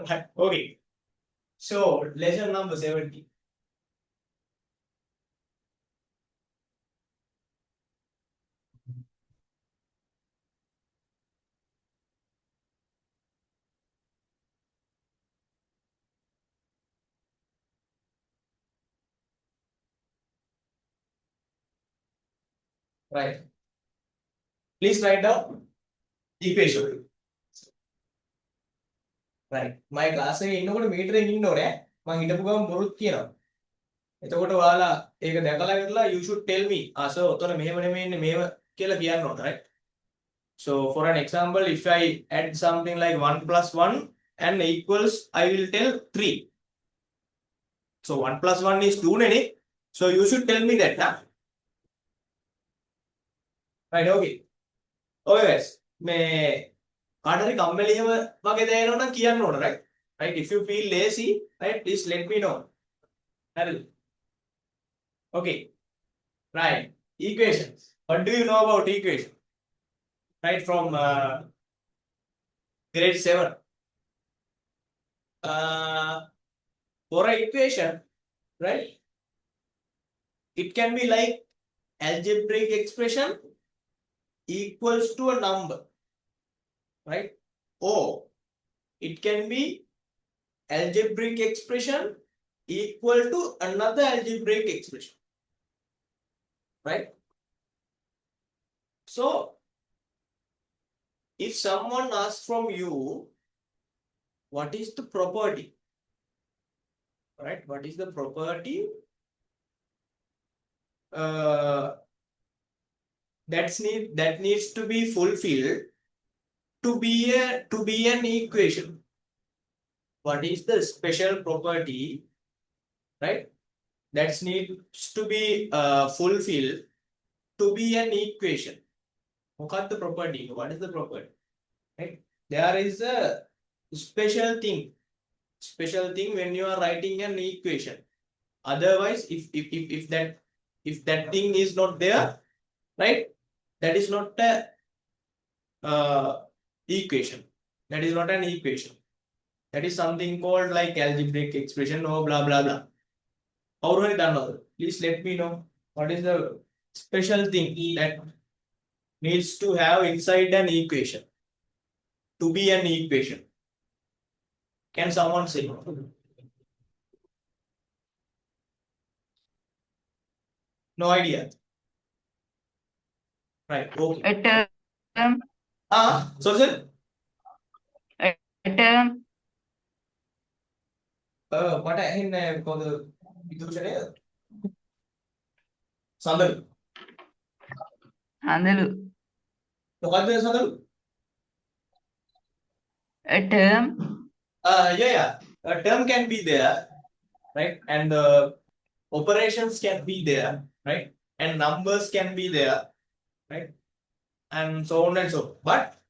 Right. Okay. So lesson number 70. Right. Please write down equation. Right. My class එකේ ඉන්නකොට මීටරෙන් ඉන්න ඕනේ. මම හිටපු ගමන් බොරුත් කියනවා. එතකොට ඔයාලා ඒක දැකලා ඉවරලා you should tell me. so ඔතන මෙහෙම නෙමෙයි ඉන්නේ මේව කියලා කියන්න ඕන, right? So for an example, if I add something like 1 plus 1 and equals, I will tell 3. So 1 plus 1 is 2 නේ. So you should tell me that, huh? Right, okay. Okay guys. මේ කාට හරි කම්මැලි එහෙම වගේ දැනෙනවා නම් කියන්න ඕන, right? Right, if you feel lazy, right, please let me know. හරිද? Okay. Right. Equations. What do you know about equation? Right, from grade 7. For an equation, right, it can be like algebraic expression equals to a number, right? Or it can be algebraic expression equal to another algebraic expression, right? So if someone asks from you, what is the property, right? What is the property that needs to be fulfilled to be an equation? What is the special property, right, that needs to be fulfilled to be an equation? What is the property? What is the property? Right? There is a special thing when you are writing an equation. Otherwise, if that thing is not there, right, that is not a equation. That is not an equation. That is something called like algebraic expression or blah blah blah. Already done. Please let me know what is the special thing that needs to have inside an equation to be an equation. Can someone say? No idea. Right. Okay. A term. So sir, A term. what I in called the Vidushane? Sandalu. Handalu. What is Sandalu? A term. Yeah. A term can be there, right? And the operations can be there, right? And numbers can be there, right? And so on and so on. But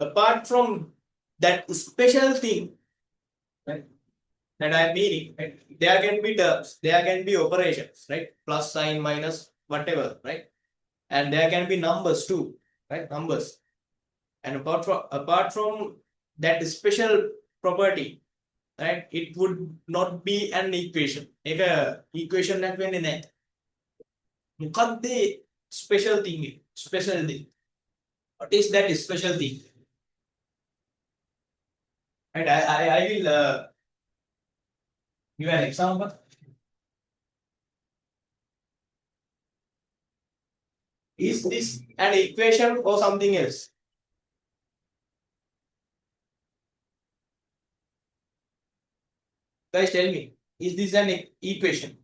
apart from that special thing, right, that I am meaning, right, there can be terms, there can be operations, right? Plus sign, minus, whatever, right? And there can be numbers too, right? Numbers. And apart from that special property, right, it would not be an equation. Like a equation that when in it. මොකක්ද special thing? Special thing. What is that special thing? And I will give an example. Is this an equation or something else? Guys, tell me. Is this an equation?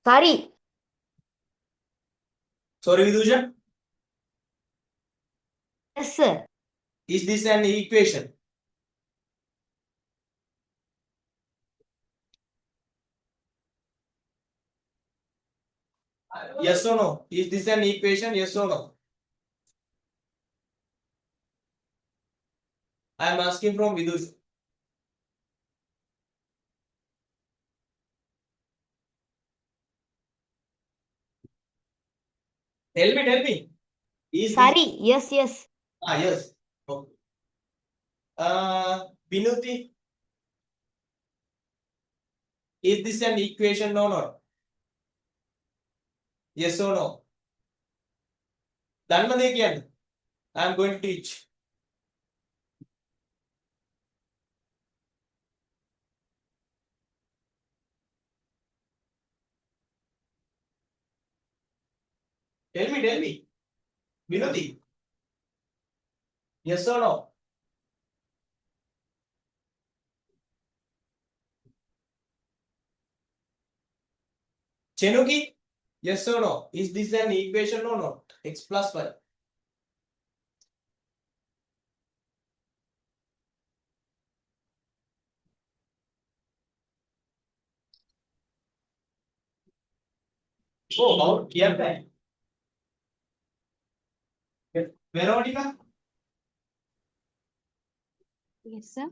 Sorry. Sorry, Vidusha. Yes, sir. Is this an equation? Yes or no? Is this an equation? Yes or no? I am asking from Vidusha. Tell me. Is Sorry. Yes, yes. this... yes. Okay. Binuti, is this an equation or not? Yes or no? Done again. I am going to teach. Tell me. Binuti, yes or no? Chenuki, yes or no? Is this an equation or not? X plus y. Oh, how? Yeah, Veronica, Yes, sir.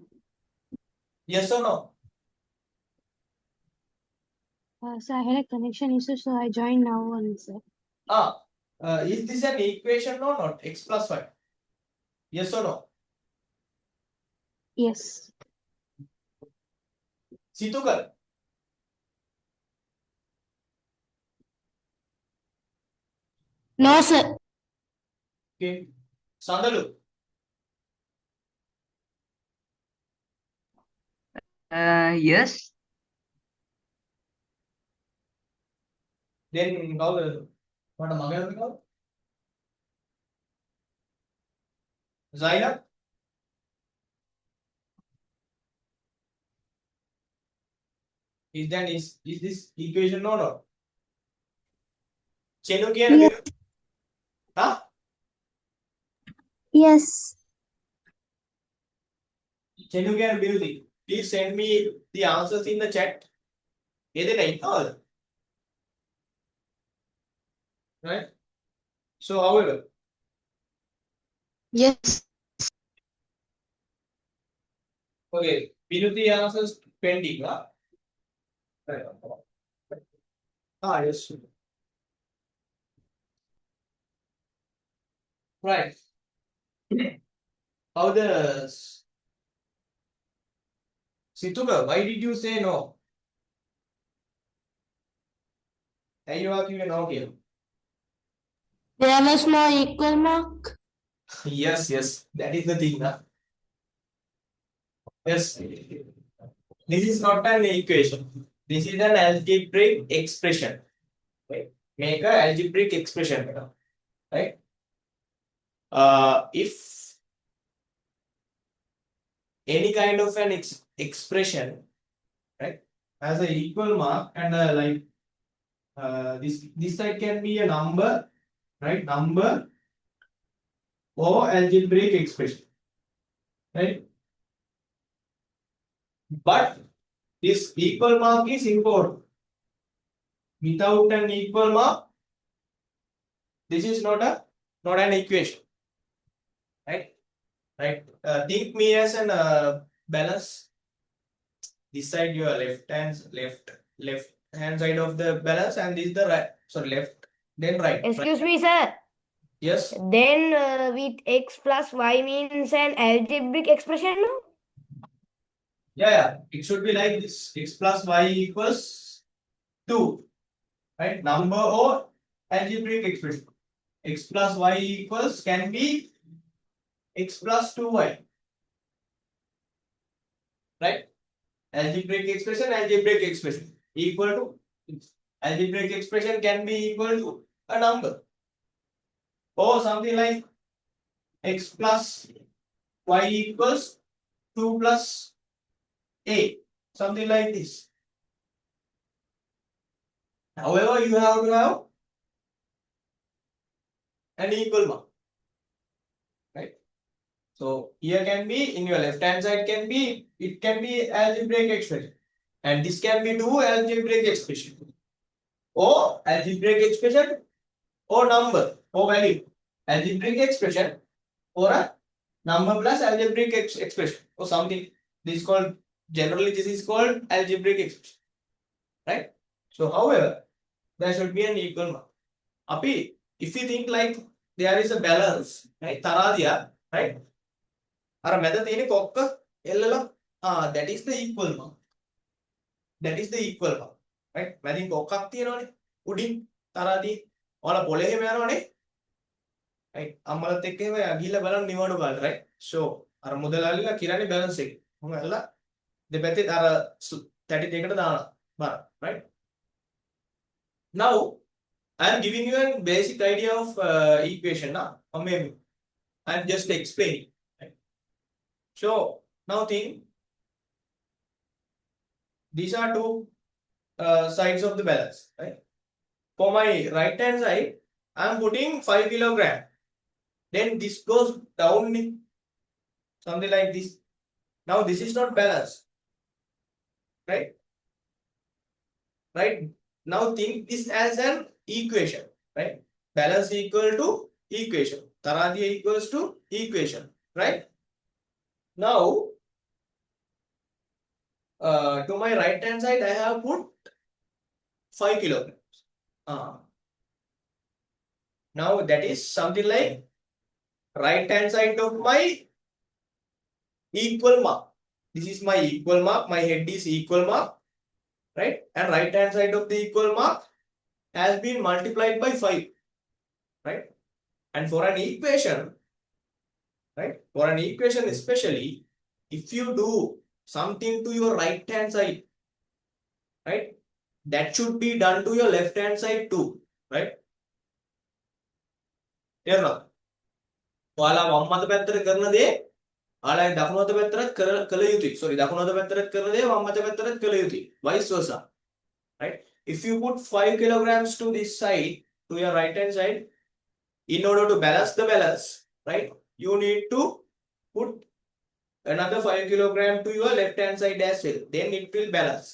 yes or no? So I had a connection issue, so I joined now only, sir. Is this an equation or not? X plus y. Yes or no? Yes. Situkal. No, sir. Okay. Sandalu. Yes. Then what a mother. Zainab. Is this equation or not? Chenuki and Yes. Binuti. Huh? Yes. Chenuki and Binuti. Please send me the answers in the chat. All. Right? So however, Yes. okay, Binuti answers pending. Huh? Right. Yes. Right. How the Situka, why did you say no? And you are given no here. There was no equal mark. Yes, that is the thing. Huh? Yes. This is not an equation. This is an algebraic expression. Right? Make an algebraic expression. Right? If any kind of an expression, right, has an equal mark and this side can be a number, right? Number or algebraic expression, right? But this equal mark is important. Without an equal mark, this is not an equation, right? Right. Think me as an balance. This side your left hand side of the balance, and this is the right. So left, then right. Excuse me, sir. Yes. Then with x plus y means an algebraic expression, no? Yeah. It should be like this. X plus y equals 2. Right? Number or algebraic expression. X plus y equals can be x plus 2y. Right? Algebraic expression equal to algebraic expression can be equal to a number or something like x plus y equals 2 plus a, something like this. However, you have to have an equal mark, right? So here can be in your left hand side it can be algebraic expression, and this can be two algebraic expression or algebraic expression or number or value, algebraic expression or a number plus algebraic expression or something. This is called this is called algebraic expression, right? So however, there should be an equal mark. Api, if you think like there is a balance, right? Taradiya, right? අර මැද තියෙන කොක්ක එල්ලලා that is the equal mark. That is the equal mark. Right? මැදින් කොක්කක් තියෙනවනේ. උඩින් තරාදී. ඔයාලා පොළේ එහෙම යනවනේ. right? අම්මලත් එක්ක එහෙම ගිහිල්ලා බලන්න නිවඩු බලන්න. right? so අර මුදලාලිලා කිරන්නේ balance එක. මම ඇල්ලලා දෙපැත්තේ අර 32කට දානවා. බර. right? Now I am giving you a basic idea of equation now. I am just explaining. Right? So now think these are two sides of the balance. Right? For my right hand side, I am putting 5 kilogram. Then this goes down something like this. Now this is not balanced. Right? Right? Now think this as an equation. Right? Balance equal to equation. Taradiya equals to equation. Right? Now to my right hand side, I have put 5 kilograms. Now that is something like right hand side of my equal mark. This is my equal mark. My head is equal mark. Right? And right hand side of the equal mark has been multiplied by 5. Right? And for an equation, right? For an equation especially, if you do something to your right hand side, right? That should be done to your left hand side too. Right? තේරුණාද? ඔයාලා වම් අත පැත්තට කරන දේ ඔයාලා දකුණු අත පැත්තට කළ යුතුයි. sorry දකුණු අත පැත්තට කරන දේ වම් අත පැත්තට කළ යුතුයි. vice versa. Right? If you put 5 kilograms to this side, to your right hand side, in order to balance the balance, right? You need to put another 5 kilogram to your left hand side as well. Then it will balance.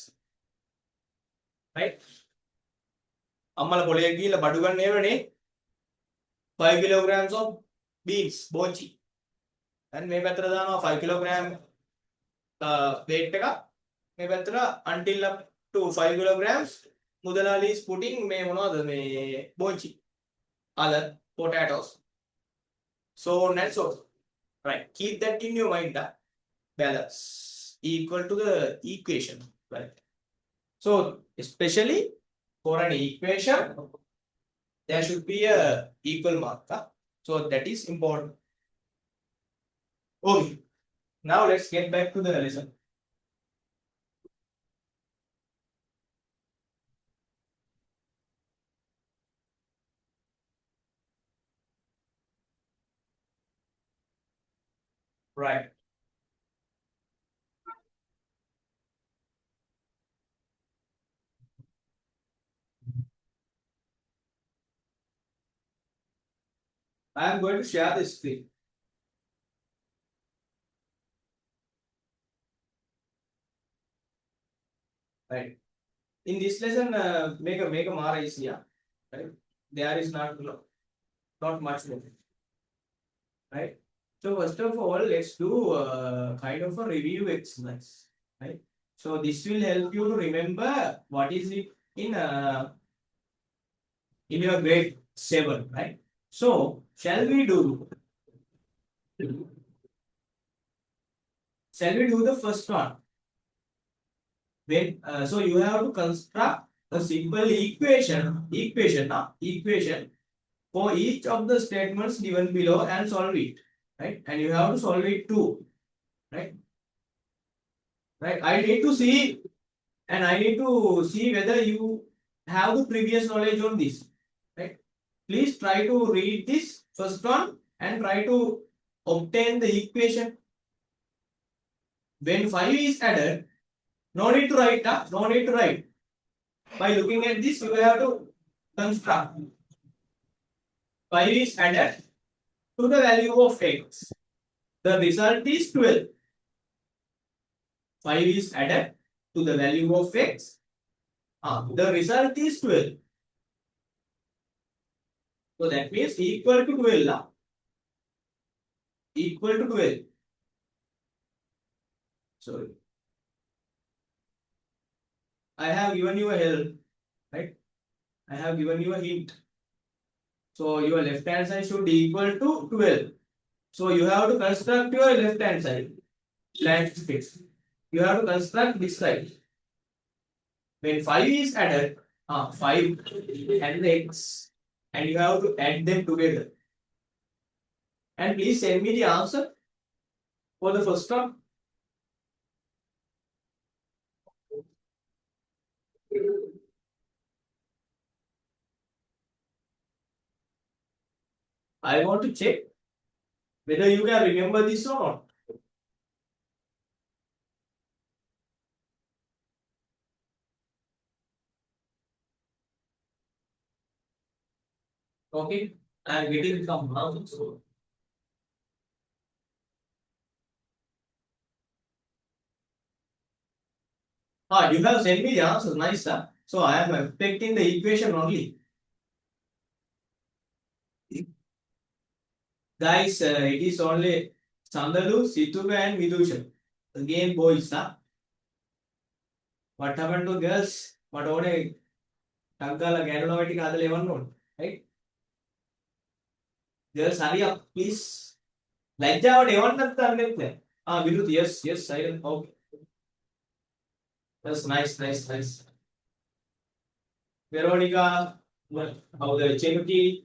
Right? අම්මලා පොලේ ගිහිල්ලා බඩු ගන්න එවනේ 5 kilograms of beans, bochi. And මේ පැත්තට දානවා 5 kilogram weight එක. මේ පැත්තට until up to 5 kilograms මුදලාලි is putting මේ මොනවද මේ bochi, other potatoes, so on and so forth. Right? Keep that in your mind. Balance equal to the equation. Right? So especially for an equation, there should be a equal mark. So that is important. Okay. Now let's get back to the lesson. Right. I am going to share the screen. Right. In this lesson, make a mara easier. Right. There is not much more. Right. So first of all, let's do kind of a review exercise. Right. So this will help you to remember what is it in your grade 7. Right. So shall we do the first one? When so you have to construct a simple equation for each of the statements given below and solve it. Right? And you have to solve it too. Right? Right? I need to see whether you have the previous knowledge on this. Right? Please try to read this first one and try to obtain the equation. When 5 is added, no need to write. No need to write. By looking at this, you have to construct. 5 is added to the value of x. The result is 12. 5 is added to the value of x. The result is 12. So that means equal to 12. Equal to 12. Sorry. I have given you a help. Right? I have given you a hint. So your left hand side should be equal to 12. So you have to construct your left hand side. Blank space. You have to construct this side. When 5 is added, 5 and x, and you have to add them together. And please send me the answer for the first one. I want to check whether you can remember this or not. Okay, I am getting some answers. You have sent me the answers, nice, sir. So I am expecting the equation only. Guys, it is only Sandalu, Situga and Vidushan. Again, boys, huh? What happened to girls? What only Taggala Gananomatic other level known, right? Girls, hurry up, please. Like that, what ever done? Vidut, yes, yes, I will. Okay. That's nice, nice, nice. Veronica, how the Chenki,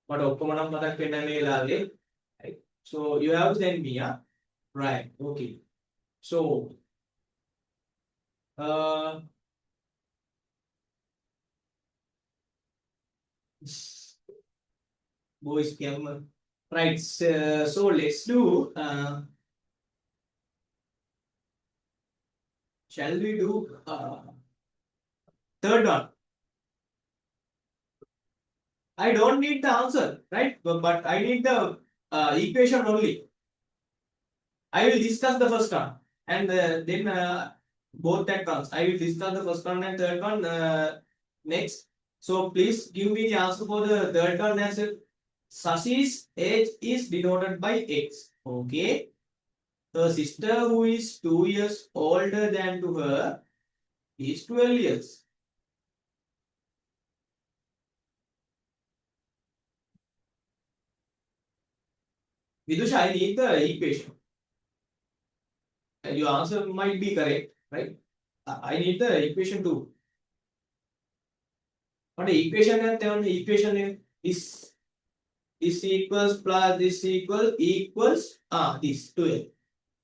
what Okomanam Mother Kename. Right. So you have to send me, yeah? Right, okay. So, boys came. Right, so let's do, shall we do third one? I don't need the answer, right? But I need the equation only. I will discuss the first one and then both that comes. I will discuss the first one and third one next. So please give me the answer for the third one as well. Sasi's age is denoted by X. Okay. Her sister, who is 2 years older than to her, is 12 years. Vidusha, I need the equation. And your answer might be correct, right? I need the equation too. What the equation and the equation is this equals plus this equals this 12,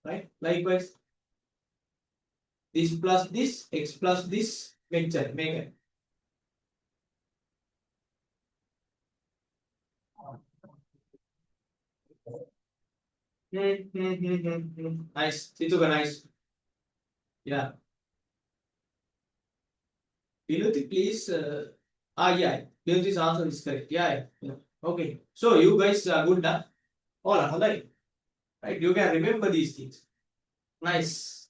right? Likewise, this plus this x plus this make it. Nice, Situga, nice. Yeah. Vinuti, please. Yeah. Vinuti's answer is correct. Yeah. Okay. So you guys are good now. All right. Right. You can remember these things. Nice.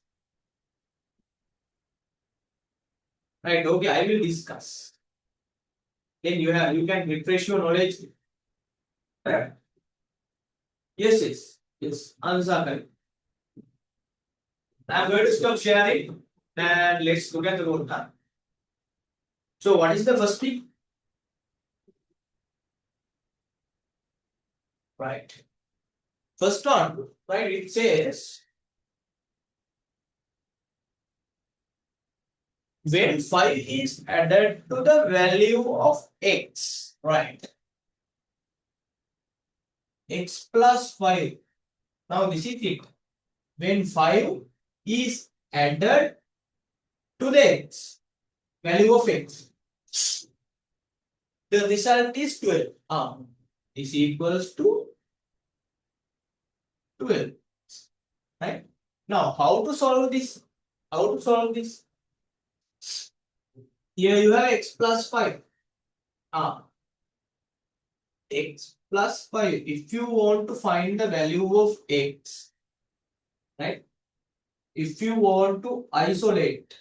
Right. Okay. I will discuss. Then you can refresh your knowledge. Right. Yes. Answer correct. I'm going to stop sharing and let's look at the road now. So what is the first thing? Right. First one, right? It says when 5 is added to the value of x, right? X plus 5. Now this is it. When 5 is added to the x, value of x, the result is 12. Is equals to 12. Right? Now, how to solve this? Here you have x plus 5. X plus 5. If you want to find the value of x, right? If you want to isolate,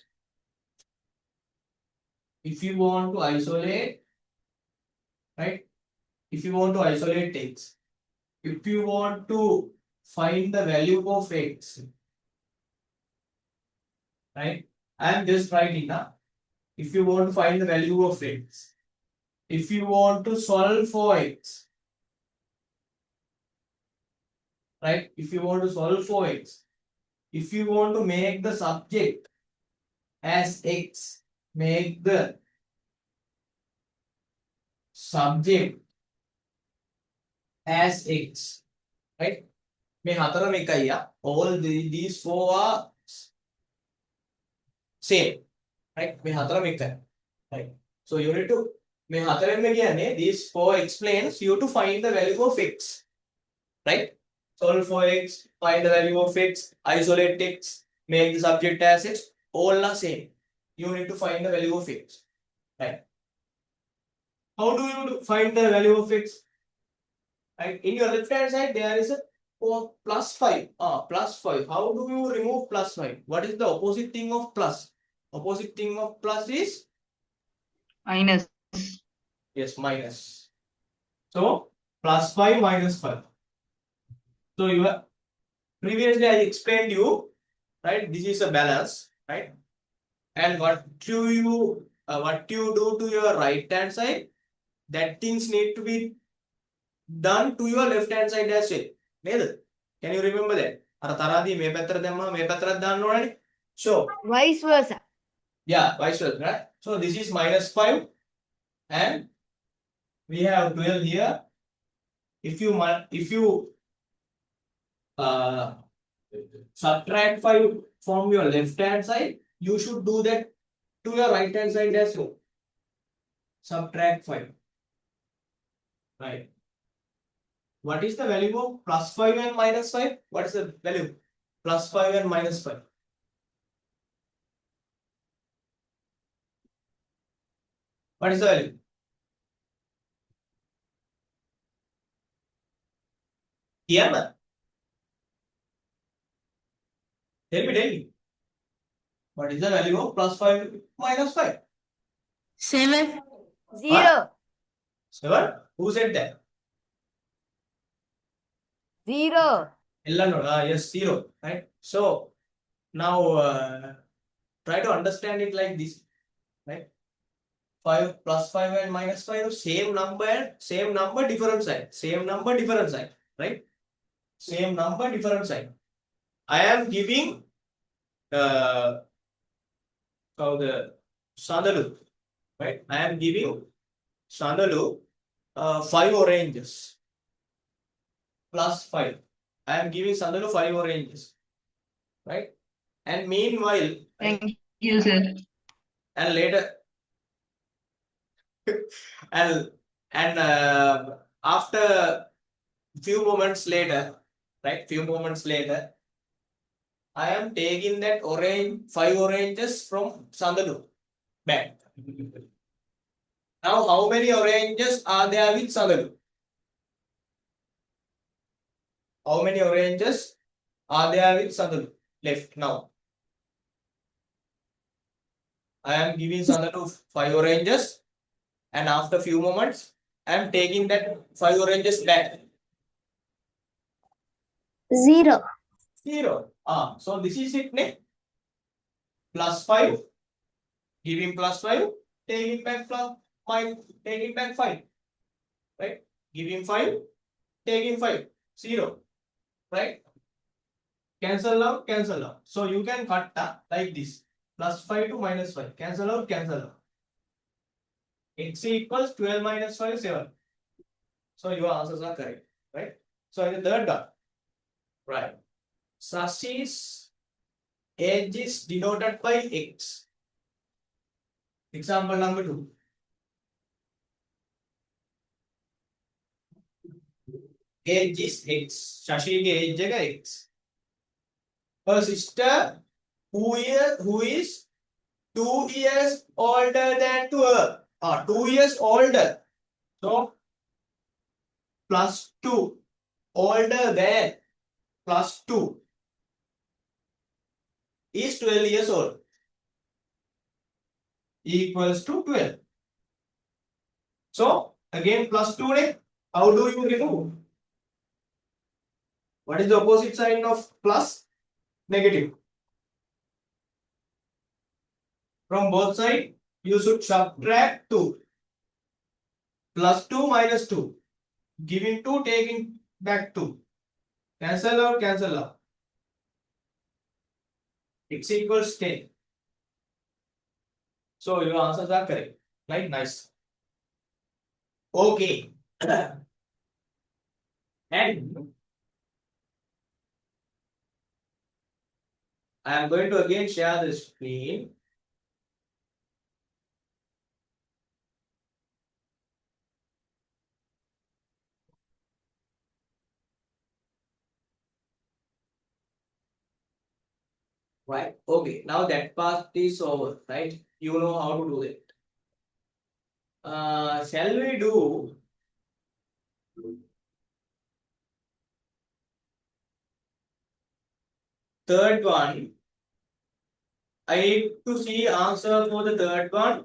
right? If you want to isolate x, if you want to find the value of x, right? I am just writing now. If you want to find the value of x, if you want to solve for x, right? If you want to solve for x, if you want to make the subject as x, make the subject as x, right? මේ හතරම එකයි යා. All these four are same, right? මේ හතරම එකයි, right? So you need to මේ හතරෙන්ම කියන්නේ these four explains you to find the value of x, right? Solve for x, find the value of x, isolate x, make the subject as x, all are same. You need to find the value of x, right? How do you find the value of x? Right? In your left hand side there is a plus 5. Plus 5. How do you remove plus 5? What is the opposite thing of plus? Opposite thing of plus is? Minus. Yes, minus. So plus 5 minus 5. So you have previously I explained you, right? This is a balance, right? And what you do to your right hand side, that things need to be done to your left hand side as well. Can you remember that? So Vice versa. yeah, vice versa, right? So this is minus 5 and we have 12 here. If you subtract 5 from your left hand side, you should do that to your right hand side as well. Subtract 5. Right. What is the value of plus 5 and minus 5? What is the value? Plus 5 and minus 5. What is the value? Here, man. Tell me. What is the value of plus 5 minus 5? 7. 0. 7? Who said that? 0. Yes, 0. Right. So now try to understand it like this. Right. 5 plus 5 and minus 5, same number, different sign. Same number, different sign. Right. Same number, different sign. I am giving the Sandalu, right? I am giving Sandalu 5 oranges plus 5. I am giving Sandalu 5 oranges, right? And meanwhile, Thank you, sir. and later, and after few moments later, right? Few moments later, I am taking that 5 oranges from Sandalu back. Now, how many oranges are there with Sandalu? How many oranges are there with Sandalu left now? I am giving Sandalu 5 oranges, and after few moments, I am taking that 5 oranges back. 0. 0. So this is it, ne? Plus 5, giving plus 5, taking back taking back 5, right? Giving 5, taking 5, 0, right? Cancel out. So you can cut like this, plus 5 to minus 5, cancel out. X equals 12 minus 5, 7. So your answers are correct, right? So in the third one, right? Sashi's age is denoted by X. Example number 2. Age is X. Shashi's age is X. Her sister, who is 2 years older than to her. 2 years older. So plus 2 older than plus 2 is 12 years old. Equals to 12. So again plus 2, how do you remove? What is the opposite sign of plus? Negative. From both sides, you should subtract 2. Plus 2 minus 2. Giving 2, taking back 2. Cancel out, cancel out. X equals 10. So your answers are correct. Right? Nice. Okay. And I am going to again share the screen. Right. Okay. Now that part is over. Right. You know how to do it. Shall we do third one? I need to see answer for the third one.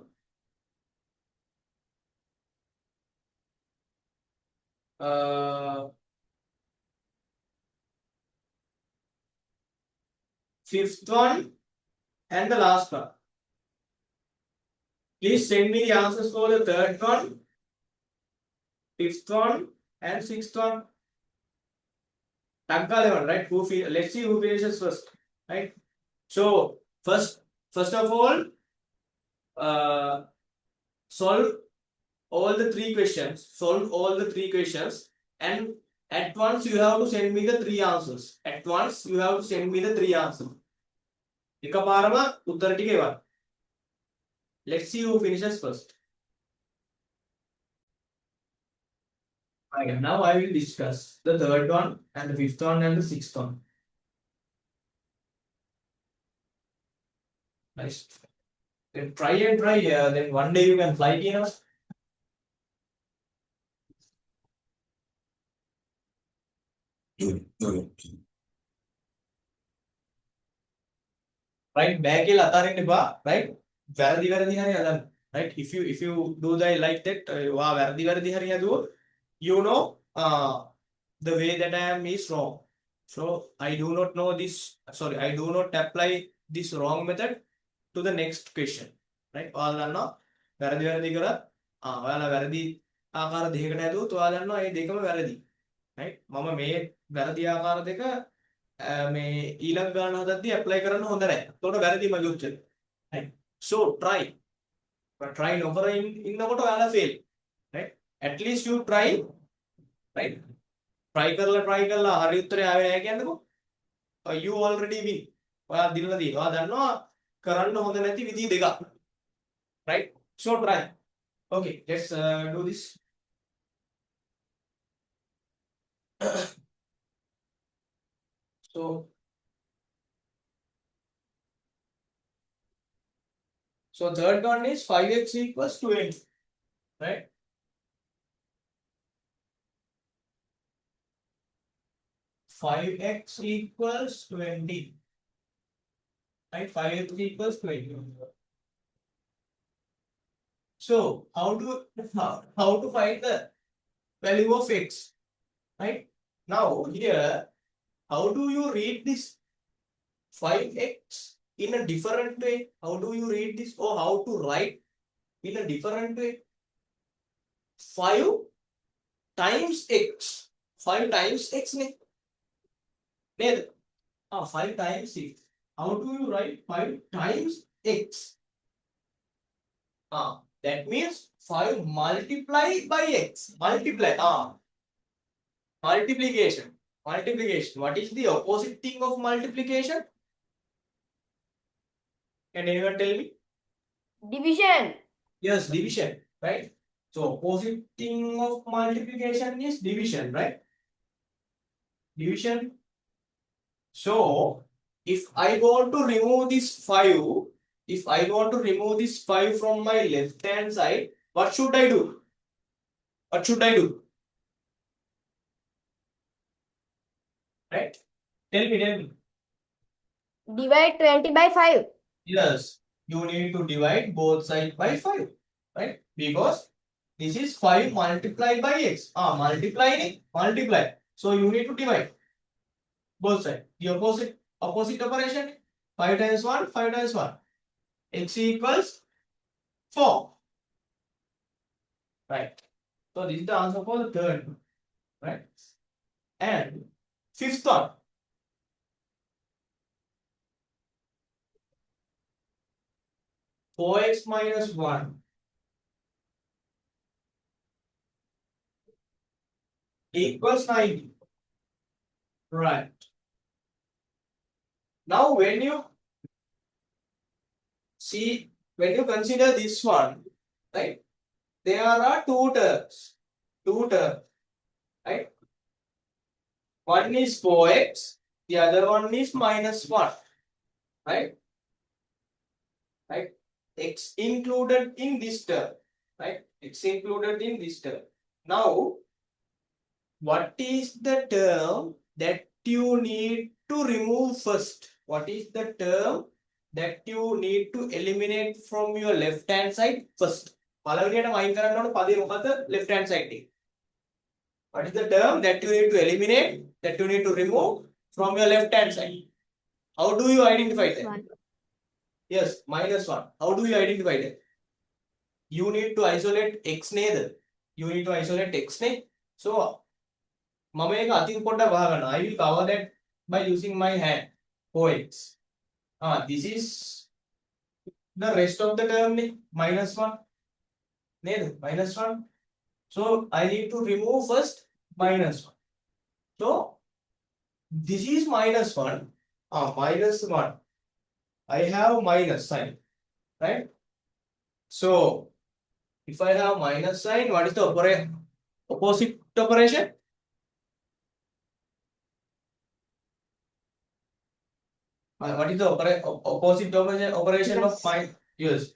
Fifth one and the last one. Please send me the answers for the third one, fifth one, and sixth one. Tagga level, right? Let's see who finishes first, right? So first of all, solve all the three questions. Solve all the three questions, and at once you have to send me the three answers. At once you have to send me the three answers. එකපාරම උත්තර ටික එවන්න. Let's see who finishes first. Okay, now I will discuss the third one and the fifth one and the sixth one. Nice. Then try and try. Then one day you can fly, you know. Right, back කියලා අතාරින්න එපා. Right, වැරදි හරි හදන්න. Right, if you do that like that, වා වැරදි හරි හදුවොත්, you know, the way that I am is wrong. So I do not know this. Sorry, I do not apply this wrong method to the next question. Right, ඔයාලා දන්නවා වැරදි කරත් ඔයාලා වැරදි ආකාර දෙකකට හැදුවොත් ඔයාලා දන්නවා මේ දෙකම වැරදි. Right, මම මේ වැරදි ආකාර දෙක මේ ඊළඟ ගාන හදද්දී apply කරන්න හොඳ නැහැ. ඒකට වැරදි මගේ උත්තරේ. Right, so try. But try නොකර ඉන්නකොට ඔයාලා fail. Right, at least you try. Right, try කරලා හරි උත්තරේ ආවේ නැහැ කියන්නකෝ. You already win. ඔයා දිනලා තියෙනවා. ඔයා දන්නවා කරන්න හොඳ නැති විදි දෙකක්. Right, so try. Okay, let's do this. So third one is 5x equals 20, right? Five x equals 20, right? 5x equals 20. So how to find the value of x, right? Now here, how do you read this 5x in a different way? How do you read this, or how to write in a different way? 5 times x. 5 times x. 5 times 6. How do you write 5 times x? That means 5 multiplied by x. Multiplication. What is the opposite thing of multiplication? Can anyone tell me? Division. Yes, division, right? So opposite thing of multiplication is division, right? Division. So if I want to remove this 5, from my left hand side, what should I do? Right? Tell me. Divide 20 by 5. Yes, you need to divide both sides by 5, right? Because this is 5 multiplied by x. Multiply. So you need to divide both sides. The opposite operation. 5 times 1, 5 times 1. X equals 4. Right. So this is the answer for the third one. Right. And Fifth one. Four x minus 1 equals 90. Right. Now when you see, when you consider this one, right, there are two terms. Right? One is 4x, the other one is minus 1. Right? Right? X included in this term. Right? X included in this term. Now, what is the term that you need to remove first? What is the term that you need to eliminate from your left hand side first? Left hand side. What is the term that you need to eliminate, that you need to remove from your left hand side? How do you identify Minus that? 1. Yes, minus 1. How do you identify that? You need to isolate x neither. You need to isolate x ne. So, I will cover that by using my hand. 4x. This is the rest of the term minus 1. Minus 1. So, I need to remove first minus 1. So, this is minus 1. Minus 1. I have minus sign. Right? So, if I have minus sign, what is the opposite operation? What is the opposite operation of Plus. minus? Yes.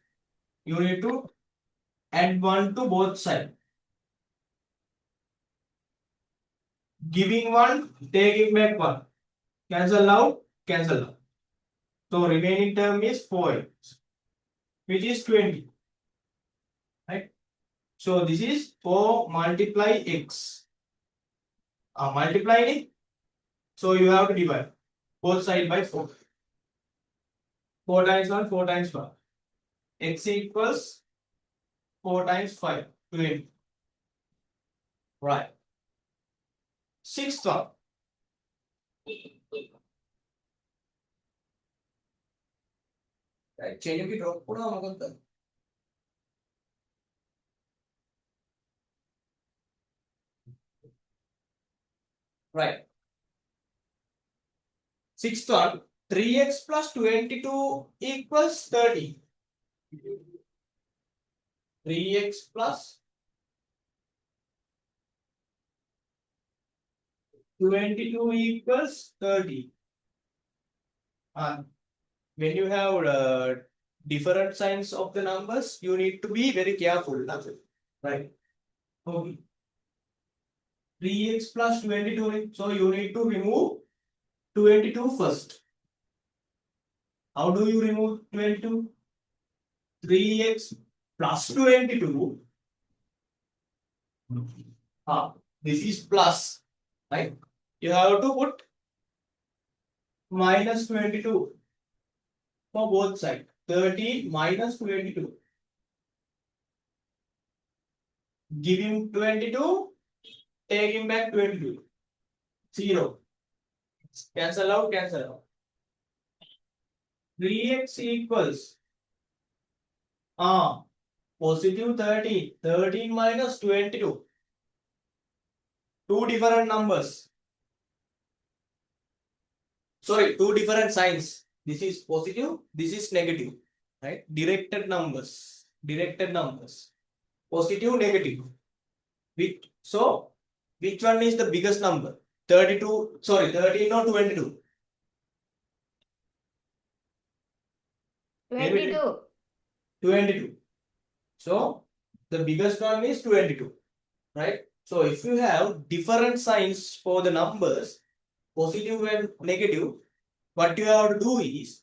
You need to add 1 to both sides. Giving 1, taking back 1. Cancel out, cancel out. So remaining term is 4x, which is 20. Right? So this is 4 multiply x. Multiply it. So you have to divide both sides by 4. 4 times 1, 4 times 1. X equals 4 times 5, 20. Right. Sixth one. Right. Change the drop. Right. Sixth one. 3x plus 22 equals 30. 3x plus 22 equals 30. When you have different signs of the numbers, you need to be very careful. Right? Okay. 3x plus 22. So you need to remove 22 first. How do you remove 22? 3x plus 22. This is plus, right? You have to put minus 22 for both sides. 30 minus 22. Give him 22, take him back 22. 0. Cancel out, cancel out. 3x equals positive 13. 13 minus 22. Two different numbers. Sorry, two different signs. This is positive, this is negative. Right? Directed numbers. Directed numbers. Positive, negative. So, which one is the biggest number? 32, sorry, 13 or 22? 22. 22. So, the biggest one is 22. Right? So, if you have different signs for the numbers, positive and negative, what you have to do is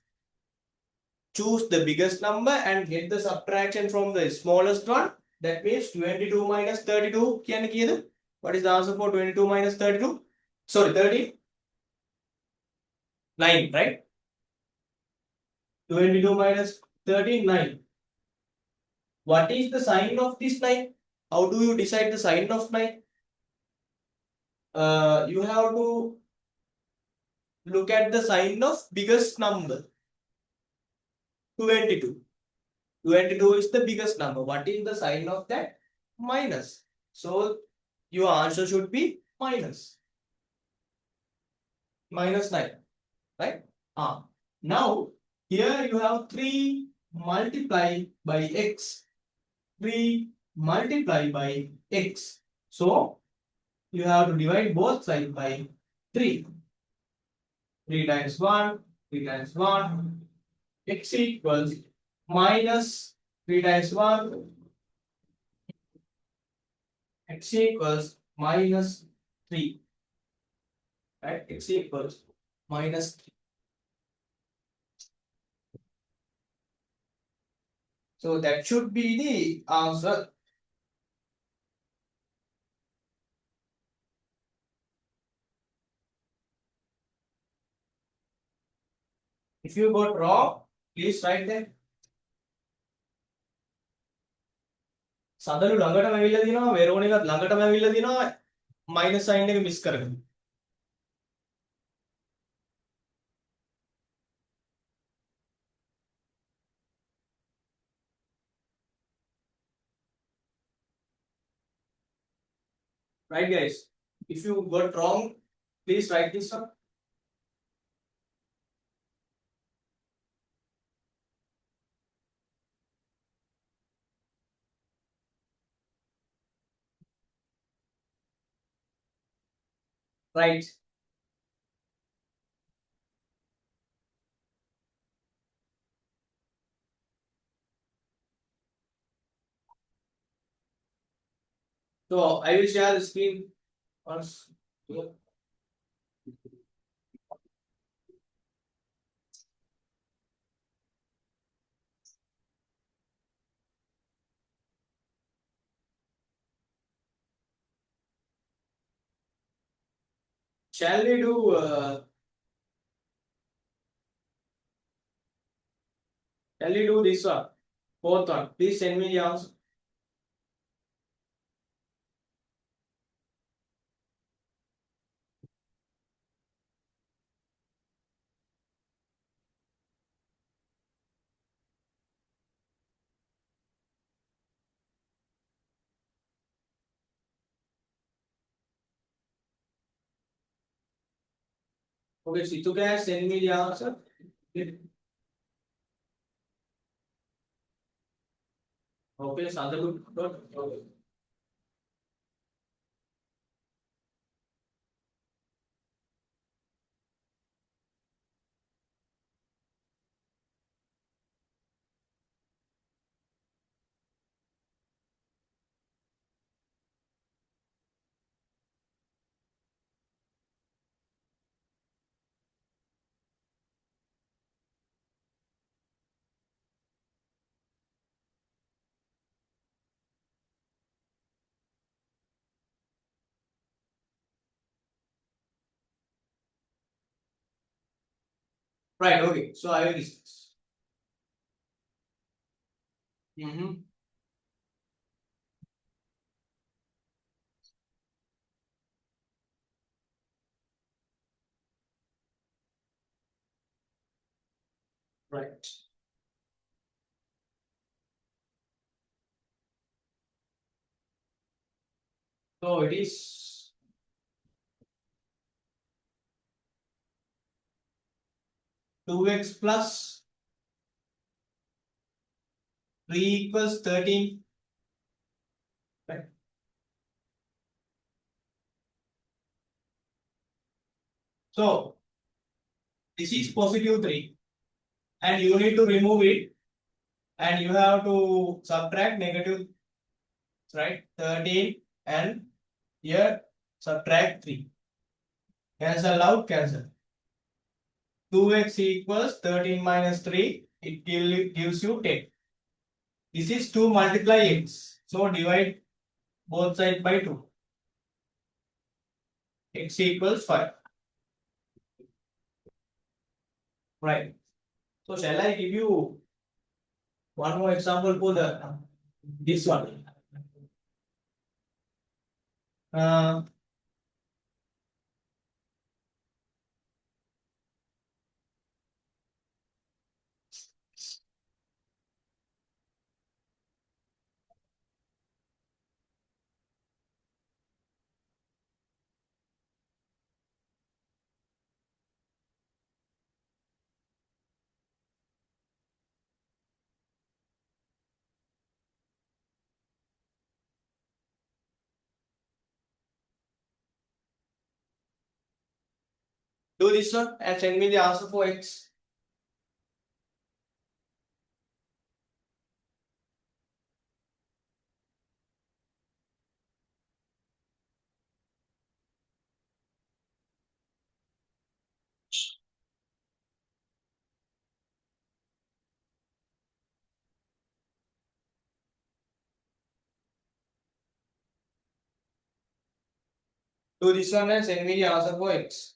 choose the biggest number and get the subtraction from the smallest one. That means 22 minus 32. What is the answer for 22 minus 32? Sorry, 30. 9, right? 22 minus 39. What is the sign of this 9? How do you decide the sign of 9? You have to look at the sign of biggest number. 22. 22 is the biggest number. What is the sign of that? Minus. So your answer should be minus. Minus 9. Right? Now here you have 3 multiplied by x. 3 multiplied by x. So you have to divide both sides by 3. 3 times 1, 3 times 1, x equals minus 3 times 1, x equals minus 3. Right? X equals minus 3. So that should be the answer. If you got wrong, please write that. සඳලු ළඟටම ඇවිල්ලා දිනවා වෙරෝන එකත් ළඟටම ඇවිල්ලා දිනවා minus sign එක miss කරගෙන. Right guys? If you got wrong, please write this up. Right. So I will share the screen once. Shall we do this one? Fourth one. Please send me the answer. Okay, Situ can send me the answer. Okay, Sandalu. Okay. Right, okay. So I will discuss. Right. So it is 2x plus 3 equals 13. Right. So this is positive 3 and you need to remove it and you have to subtract negative, right? 13 and here subtract 3. Cancel out, cancel. 2x equals 13 minus 3. It gives you 10. This is 2 multiply x. So divide both sides by 2. X equals 5. Right. So shall I give you one more example for this one? Do this one and send me the answer for x. Do this one and send me the answer for x.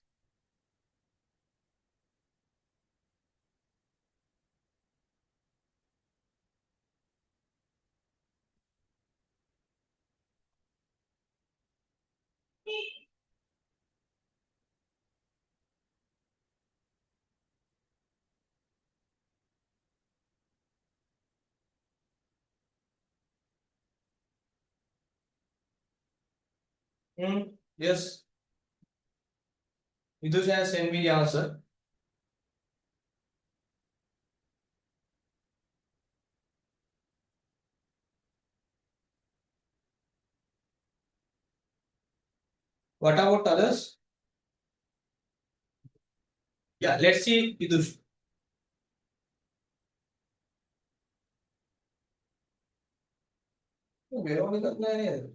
Yes. Vidush has sent me the answer. What about others? Yeah, let's see Vidush. Veronica नहीं है.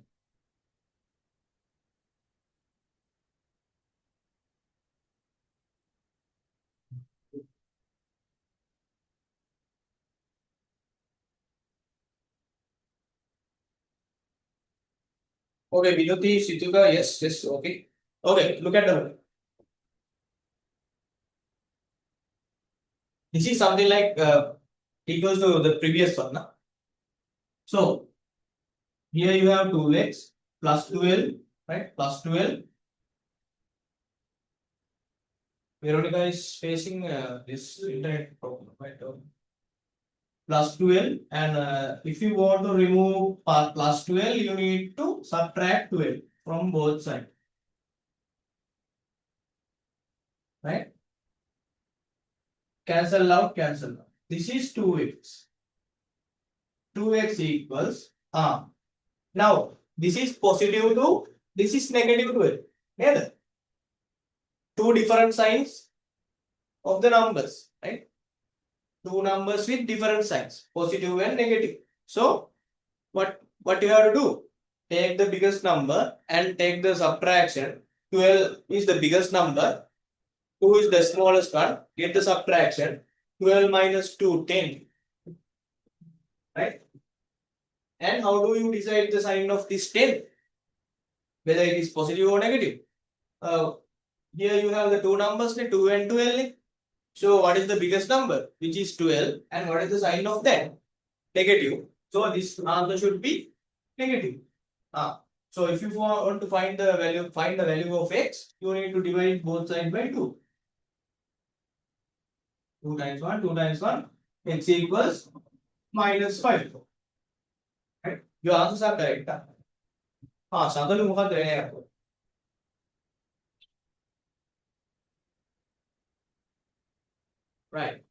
Okay, Vinoti, Situka, yes, yes, okay. Okay, look at the. This is something like equals to the previous one. Na? So, here you have 2x plus 12, right? Plus 12. Veronica is facing this internet problem, right? Plus 12, and if you want to remove plus 12, you need to subtract 12 from both sides, right? Cancel out, cancel out. This is 2x. 2x equals now this is positive 2, this is negative 12. Yeah? Two different signs of the numbers, right? Two numbers with different signs, positive and negative. So what you have to do? Take the biggest number and take the subtraction. 12 is the biggest number, 2 is the smallest one. Get the subtraction. 12 minus 2, 10. Right? And how do you decide the sign of this 10? Whether it is positive or negative. Here you have the two numbers, 2 and 12. So what is the biggest number? Which is 12. And what is the sign of that? Negative. So this answer should be negative. So if you want to find the value of x, you need to divide both sides by 2. 2 times 1, 2 times 1, x equals minus 5. Right? Your answers are correct. Sagalu mukha three. Right.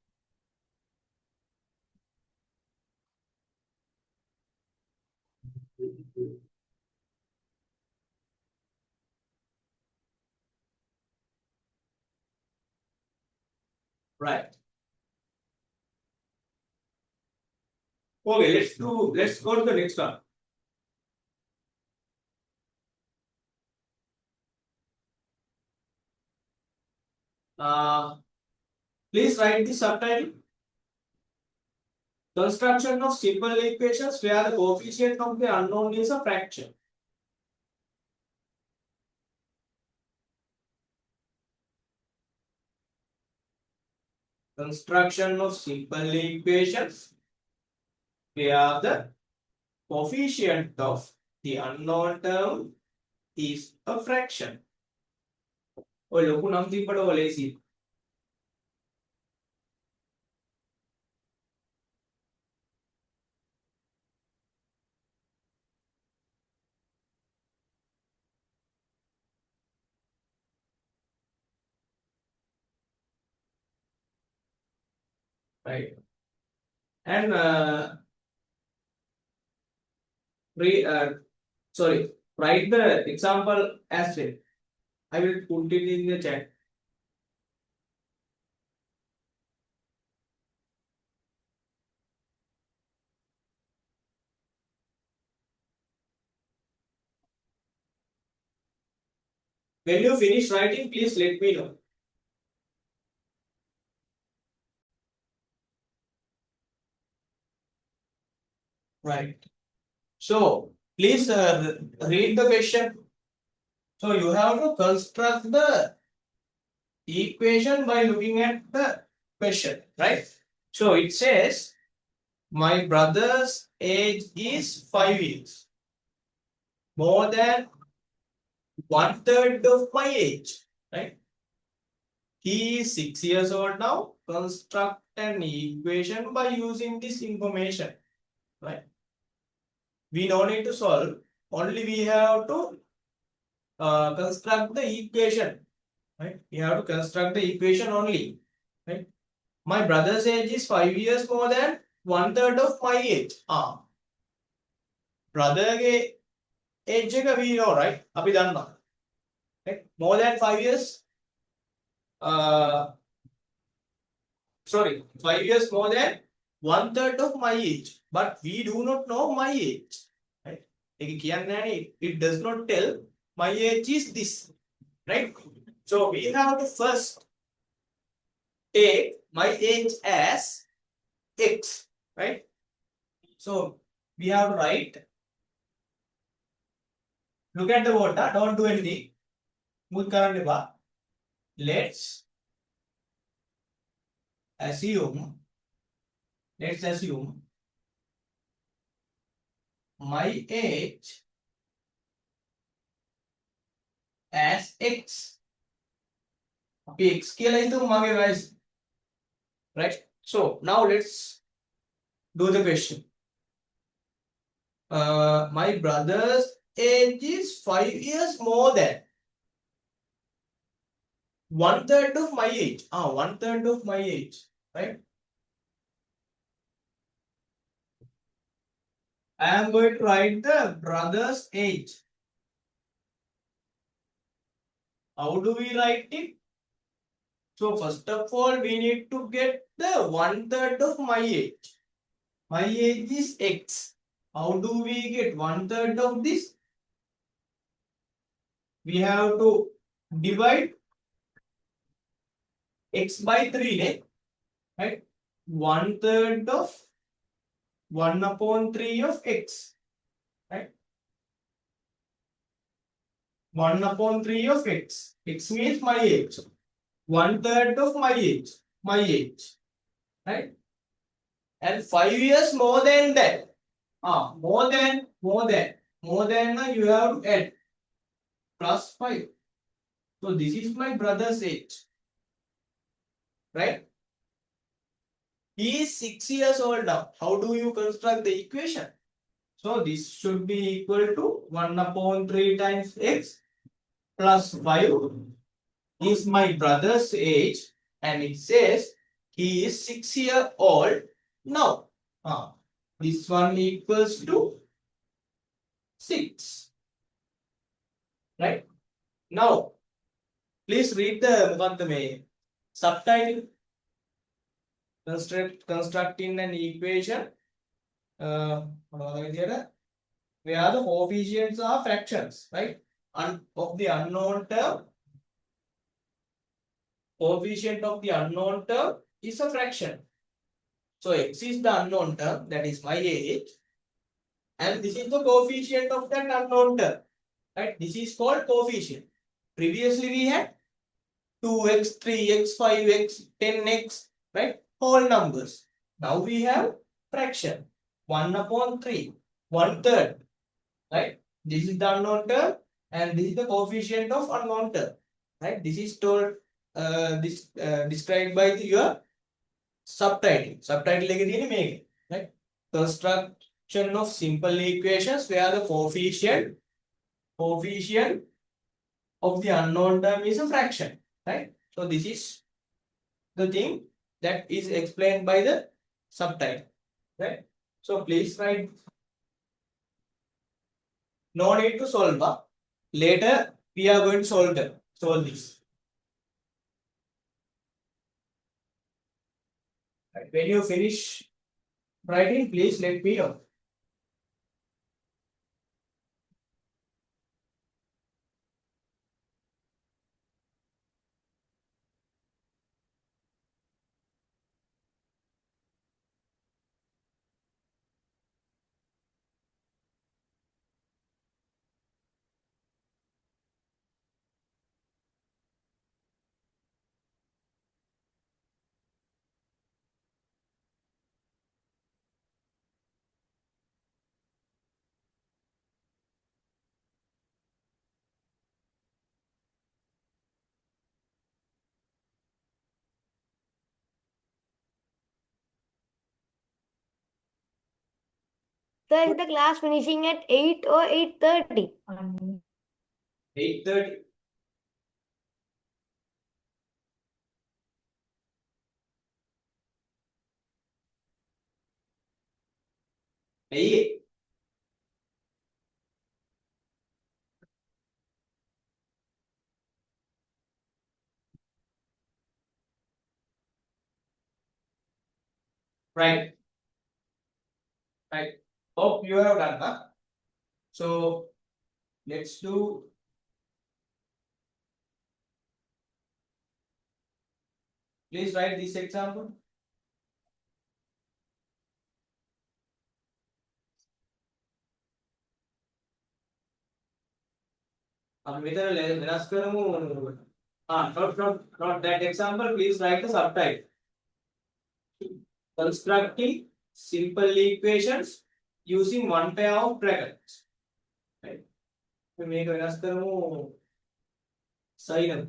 Right. Okay, let's go to the next one. Please write the subtitle. Construction of simple equations where the coefficient of the unknown is a fraction. Construction of simple equations where the coefficient of the unknown term is a fraction. Oh, look, namti pado lazy. Right. And write the example as well. I will put it in the chat. When you finish writing, please let me know. Right. So please read the question. So you have to construct the equation by looking at the question, right? So it says my brother's age is 5 years, more than 1/3 of my age, right? He is 6 years old now. Construct an equation by using this information, right? We don't need to solve, only we have to construct the equation, right? We have to construct the equation only, right? My brother's age is 5 years more than 1/3 of my age. Brother age එක we know, right? අපි දන්නවා. Right? More than 5 years. Sorry, 5 years more than 1/3 of my age. But we do not know my age. Right? It does not tell my age is this. Right? So we have to first take my age as x. Right? So we have to write. Look at the water, don't do anything. Let's assume my age as x. X guys. Right? So now let's do the question. My brother's age is 5 years more than 1/3 of my age. 1/3 of my age, right? I am going to write the brother's age. How do we write it? So first of all, we need to get the 1/3 of my age. My age is x. How do we get 1/3 of this? We have to divide x by 3, right? 1/3 of 1/3 of x, right? 1/3 of x. X means my age. 1/3 of my age, right? And 5 years more than that. More than you have to add plus 5. So this is my brother's age, right? He is 6 years old now. How do you construct the equation? So this should be equal to 1/3 times x plus 5 is my brother's age, and it says he is 6 years old now. This one equals to 6. Right? Now, please read the subtitle. Constructing an equation where the coefficients are fractions, right? Of the unknown term, coefficient of the unknown term is a fraction. So x is the unknown term, that is my age, and this is the coefficient of that unknown term, right? This is called coefficient. Previously we had 2x, 3x, 5x, 10x, right? Whole numbers. Now we have fraction 1/3, 1/3, right? This is the unknown term, and this is the coefficient of unknown term, right? This is told described by your subtitle. Subtitle right? Construction of simple equations where the coefficient of the unknown term is a fraction, right? So this is the thing that is explained by the subtitle, right? So please write. No need to solve. Later we are going to solve this. Right. When you finish writing, please let me know. So is the class finishing at 8 or 8:30? 8:30. Hey, right, right. Hope you have done, huh? So let's do. Please write this example. අපි මෙතන වෙනස් කරමු. Not that example. Please write the subtitle. Constructing simple equations using one pair of brackets. Right. අපි මේක වෙනස් කරමු. sin එක.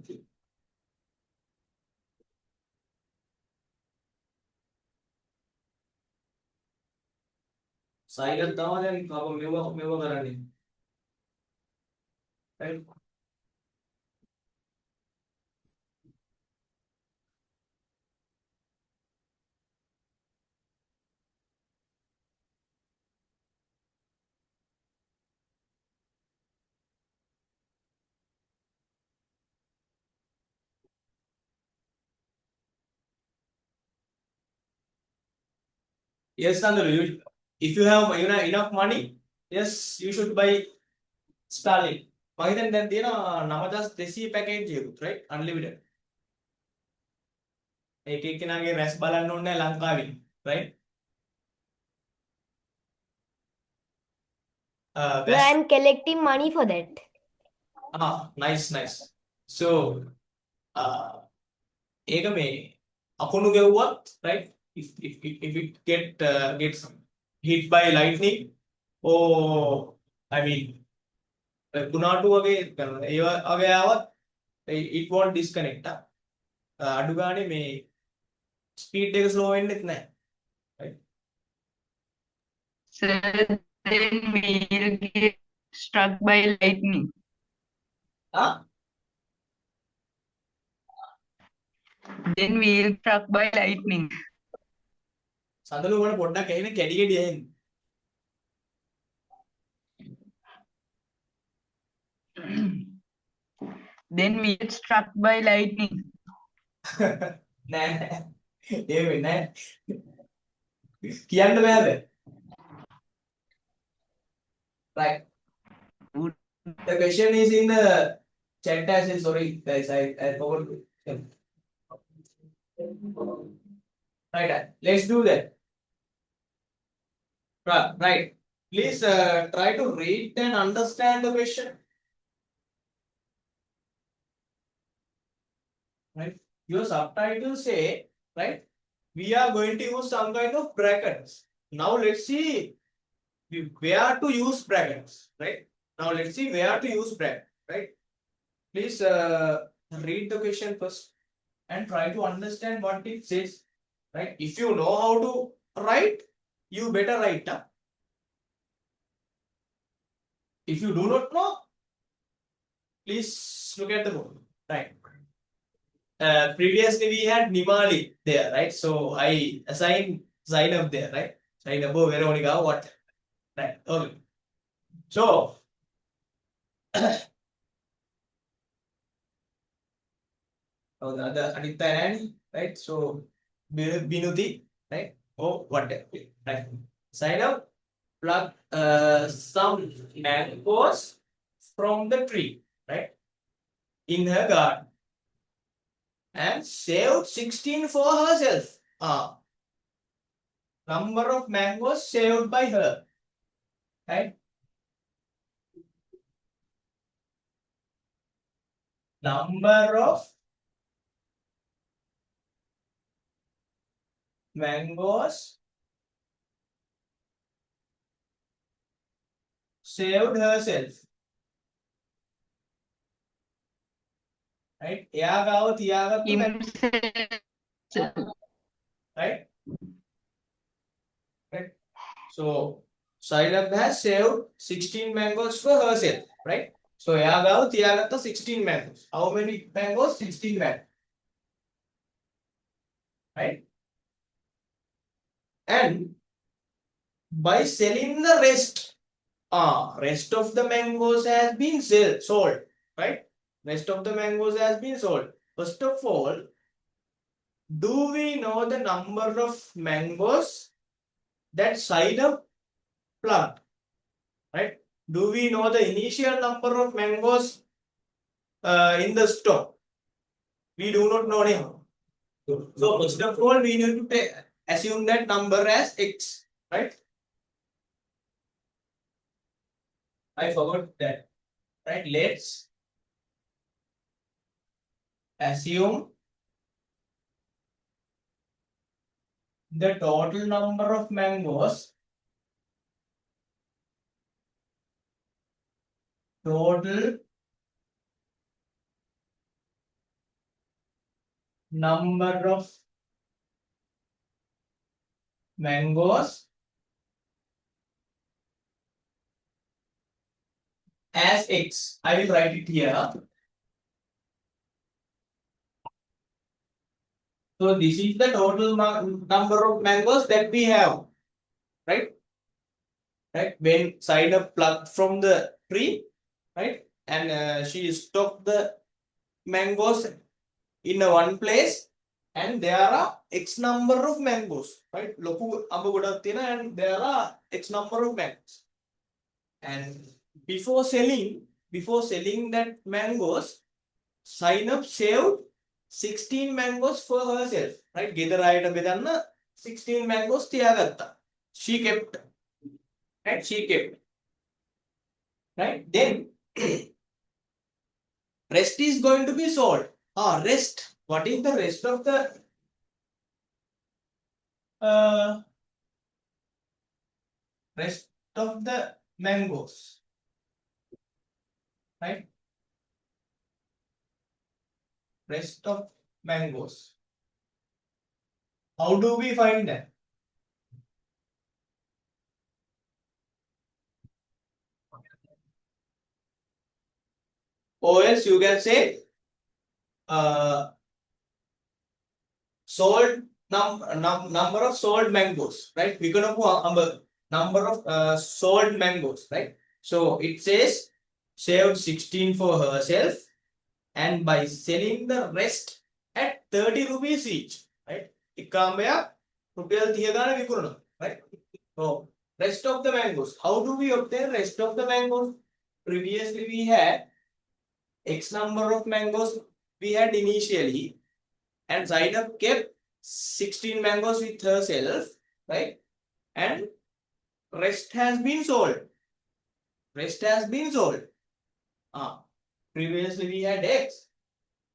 sin එක තමයි දැන් අප මෙව කරන්නේ. Right. Yes, Nandru, if you have enough money, yes, you should buy Starlink. මම හිතන්නේ දැන් තියෙනවා 9200 පැකේජ් එකකුත්, right? Unlimited. ඒක එක්කෙනාගේ රැස් බලන්න ඕනේ නැහැ ලංකාවේ, right? So I'm collecting money for that. Nice. So, ඒක මේ අකුණු ගෙවුවත්, right? If it gets hit by lightning, or I mean, කුණාටු වගේ ඒ වගේ ආවත් it won't disconnect. අඩු ගානේ මේ ස්පීඩ් එක ස්ලෝ වෙන්නෙත් නැහැ. Right? Sir, then we'll get struck by lightning. Then we'll struck by lightning. සඳලු වල පොඩ්ඩක් ඇහෙන කැඩි කැඩි ඇහෙන්නේ. Then we get struck by lightning. නෑ ඒ වෙන්නේ නැහැ. කියන්න බෑද? Right. The question is in the chat as well. Sorry guys, I forgot to. Right, let's do that. Right. Please try to read and understand the question. Right. Your subtitles say, right, we are going to use some kind of brackets. Now let's see where to use brackets, right? Now let's see where to use bracket, right? Please read the question first and try to understand what it says, right? If you know how to write, you better write. If you do not know, please look at the book, right? Previously we had Nimali there, right? So I assigned Zainab there, right? Zainab, Veronica, what? Right. Okay. So the Anita and right? So Binuti, right? Oh, whatever, right? Zainab pluck some mangoes from the tree, right? In her garden. And saved 16 for herself. Number of mangoes saved by her. Right? Number of mangoes saved herself. Right? එයාගාව තියාගත්තු Himself. right? Right? So Zainab has saved 16 mangoes for herself, right? So Yagav Tiagatta 16 mangoes. How many mangoes? 16 mangoes. Right? And by selling the rest of the mangoes has been sold, right? Rest of the mangoes has been sold. First of all, do we know the number of mangoes that Zainab plucked? Right? Do we know the initial number of mangoes in the stock? We do not know it. So first of all, we need to assume that number as x, right? I forgot that. Right? Let's assume the total number of mangoes. Total number of mangoes as x. I will write it here. So this is the total number of mangoes that we have, right? Right? When Zainab plucked from the tree, right? And she stocked the mangoes in a one place, and there are x number of mangoes, right? Loku amba godak thiyena, and there are x number of mangoes. And before selling that mangoes, Zainab saved 16 mangoes for herself, right? Gedara ayata bedanna 16 mangoes tiyagatta. She kept, right? She kept, right? Then rest is going to be sold. Rest. What is the rest of the rest of the mangoes? Right? Rest of mangoes. How do we find that? Or else you can say sold number of sold mangoes, right? We can have number of sold mangoes, right? So it says saved 16 for herself, and by selling the rest at 30 rupees each, right? Ikambaya rupial 30 gana vikurana, right? So rest of the mangoes. How do we obtain rest of the mangoes? Previously we had x number of mangoes we had initially, and Zainab kept 16 mangoes with herself, right? And rest has been sold. Rest has been sold. Previously we had x,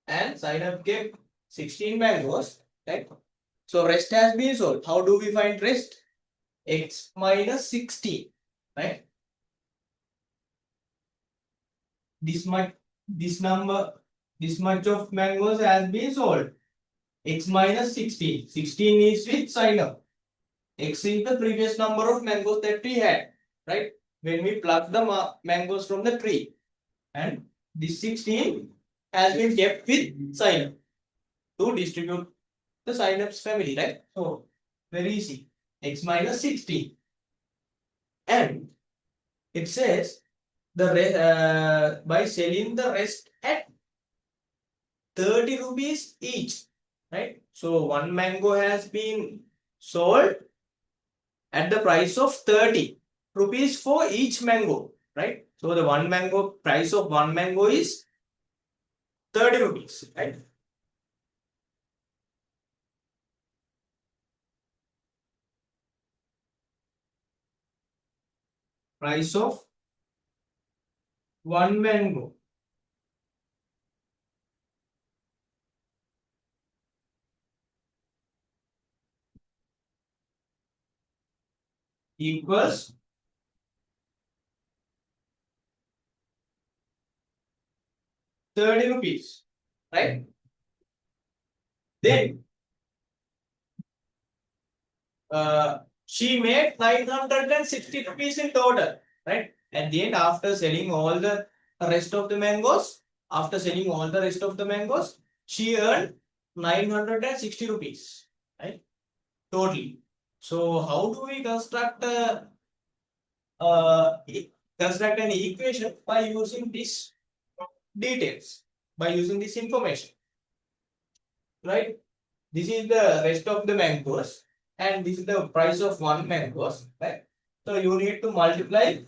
and Zainab kept 16 mangoes, right? So rest has been sold. How do we find rest? X minus 16, right? This much of mangoes has been sold. X minus 16. 16 is with Zainab. X is the previous number of mangoes that we had, right? When we plucked the mangoes from the tree. And this 16 has been kept with Zainab to distribute the Zainab's family, right? So, very easy. X minus 16. And it says by selling the rest at 30 rupees each, right? So, one mango has been sold at the price of 30 rupees for each mango, right? So the price of one mango is 30 rupees, right? Price of one mango equals 30 rupees, right? Then she made 960 rupees in total, right? At the end, after selling all the rest of the mangoes, she earned 960 rupees, right? Totally. So how do we uh, construct an equation by using these details, by using this information, right? This is the rest of the mangoes, and this is the price of one mangoes, right? So you need to multiply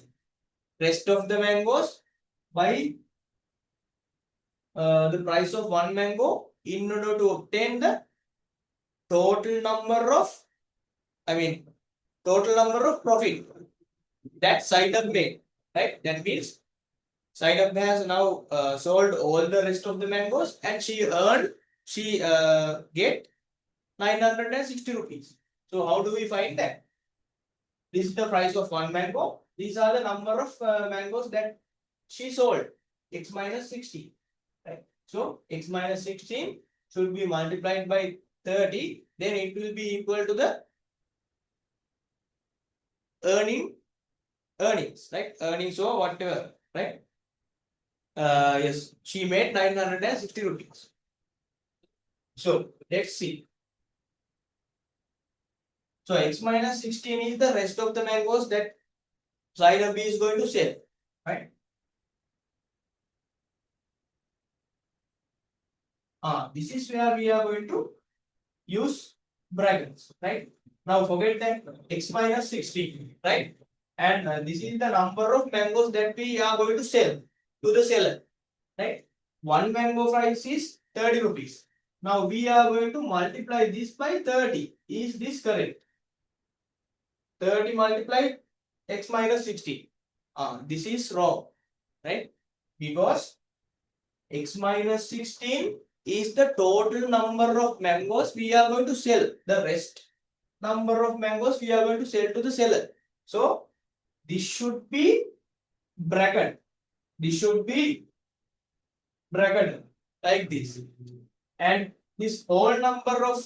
rest of the mangoes by the price of one mango in order to obtain the total number of, total number of profit that Saidab made, right? That means Saidab has now sold all the rest of the mangoes, and she get 960 rupees. So how do we find that? This is the price of one mango. These are the number of mangoes that she sold. X minus 16. Right? So x minus 16 should be multiplied by 30. Then it will be equal to the earnings, right? Earnings or whatever, right? Yes, she made 960 rupees. So let's see. So x minus 16 is the rest of the mangoes that Zainab B is going to sell, right? This is where we are going to use brackets, right? Now forget that x minus 16, right? And this is the number of mangoes that we are going to sell to the seller, right? One mango price is 30 rupees. Now we are going to multiply this by 30. Is this correct? 30 multiplied x minus 16. This is wrong, right? Because x minus 16 is the total number of mangoes we are going to sell. The rest number of mangoes we are going to sell to the seller. So this should be bracket. This should be bracket like this. And this whole number of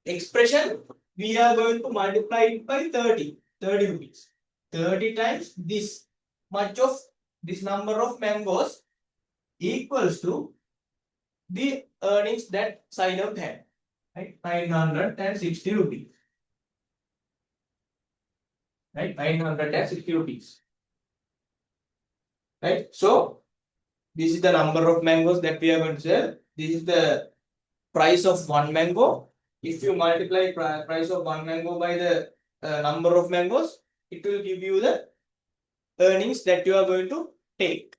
expression we are going to multiply it by 30 rupees. 30 times this much of this number of mangoes equals to the earnings that Sainav had, right? 960 rupees, right? 960 rupees, right? So this is the number of mangoes that we are going to sell. This is the price of one mango. If you multiply price of one mango by the number of mangoes, it will give you the earnings that you are going to take,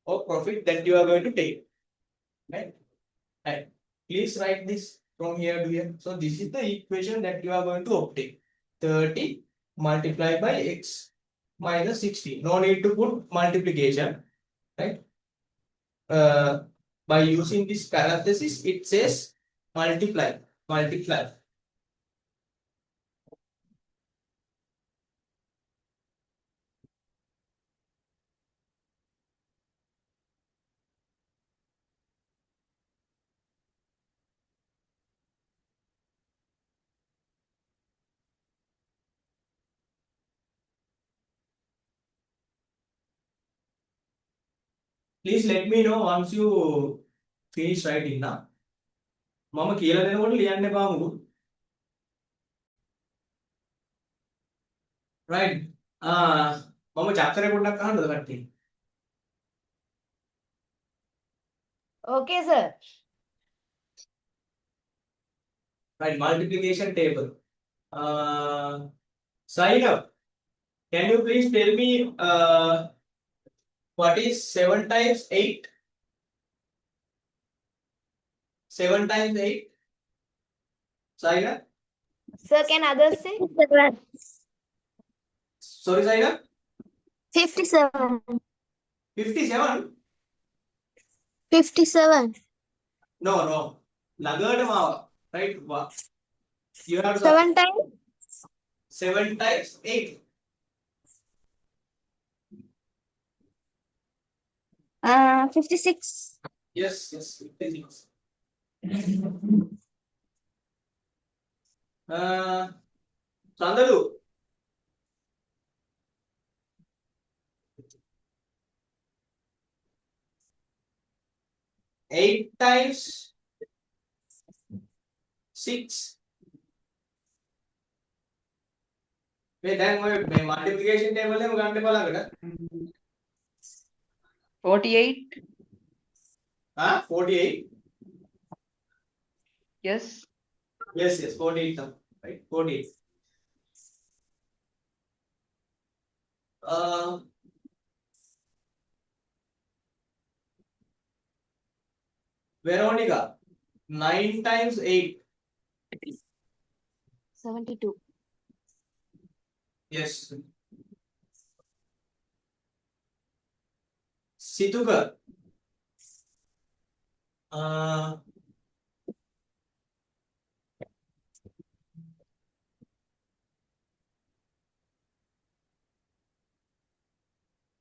or profit that you are going to take, right? And please write this from here to here. So this is the equation that you are going to obtain. 30 multiplied by x minus 60. No need to put multiplication, right? By using this parenthesis, it says multiply. Please let me know once you finish writing now. මම කියලා දෙනකොට ලියන්න එපා මොකෝ. Right. මම චක්කරේ පොඩ්ඩක් අහන්නද කට්ටිය? Okay, sir. Right, multiplication table. Sign up. Can you please tell me what is 7 times 8? 7 times 8? Saina? Sir, can others say? Sorry, Saina? 57. 57? 57. No. Lagada maawa. Right? You have to 7 times? 7 times 8. 56. Yes, 56. Sandalu. 8 times 6. මේ දැන් ඔය මේ multiplication table එකම ගන්න බලන්න. 48. 48. Yes. Yes, 48 now, right? 48. Veronica, 9 times 8. 72. Yes. Situka,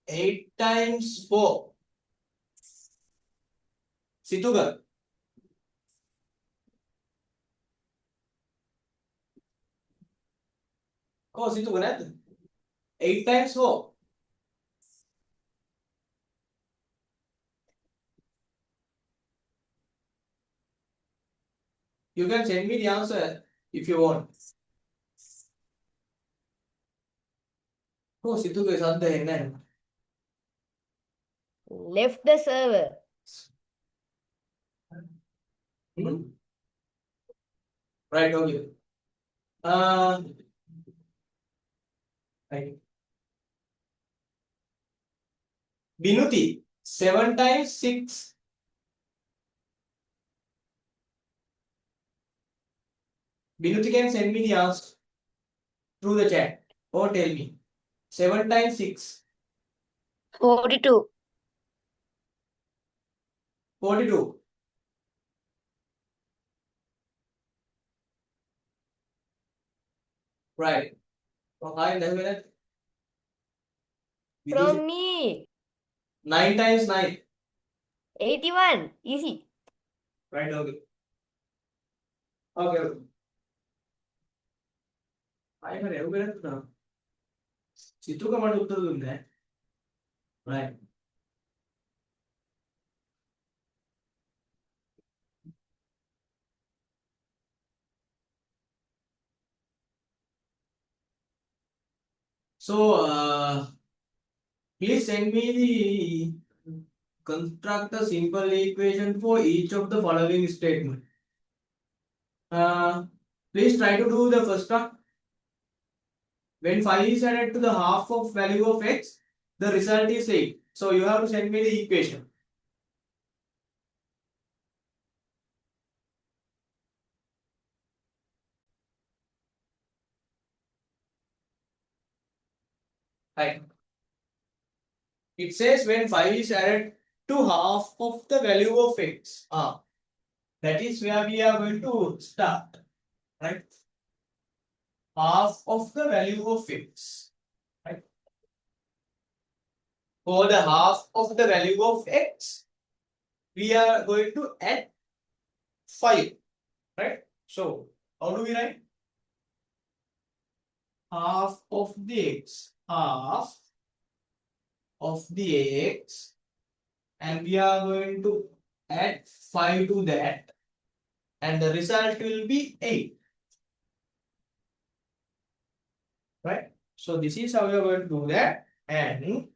8 times 4. Situka. Oh, Situka නැද්ද? 8 times 4. You can send me the answer if you want. Oh, Situka සද්ද එන්නේ නැහැ. Left the server. Right, okay. Right. Binuti, 7 times 6. Binuti can send me the answer through the chat or tell me. 7 times 6. 42. 42. Right. Oh, hi, minute. From me. 9 times 9. 81. Easy. Right, okay. Okay, okay. I have ever been now. Situka මට උත්තර දුන්නේ. Right. So, please send me the construct a simple equation for each of the following statement. Please try to do the first one. When 5 is added to the half of value of x, the result is 8. So you have to send me the equation. Right. It says when 5 is added to half of the value of x. That is where we are going to start. Right. Half of the value of x. Right. For the half of the value of x, we are going to add 5. Right. So how do we write? Half of the x. Half of the x, and we are going to add 5 to that, and the result will be 8. Right? So this is how we are going to do that. And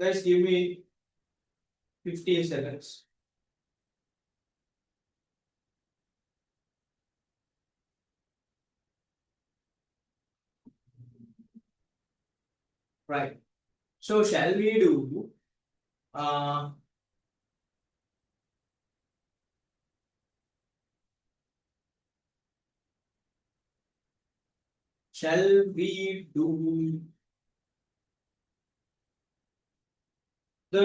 guys, give me 15 seconds. Right. So shall we do Shall we do the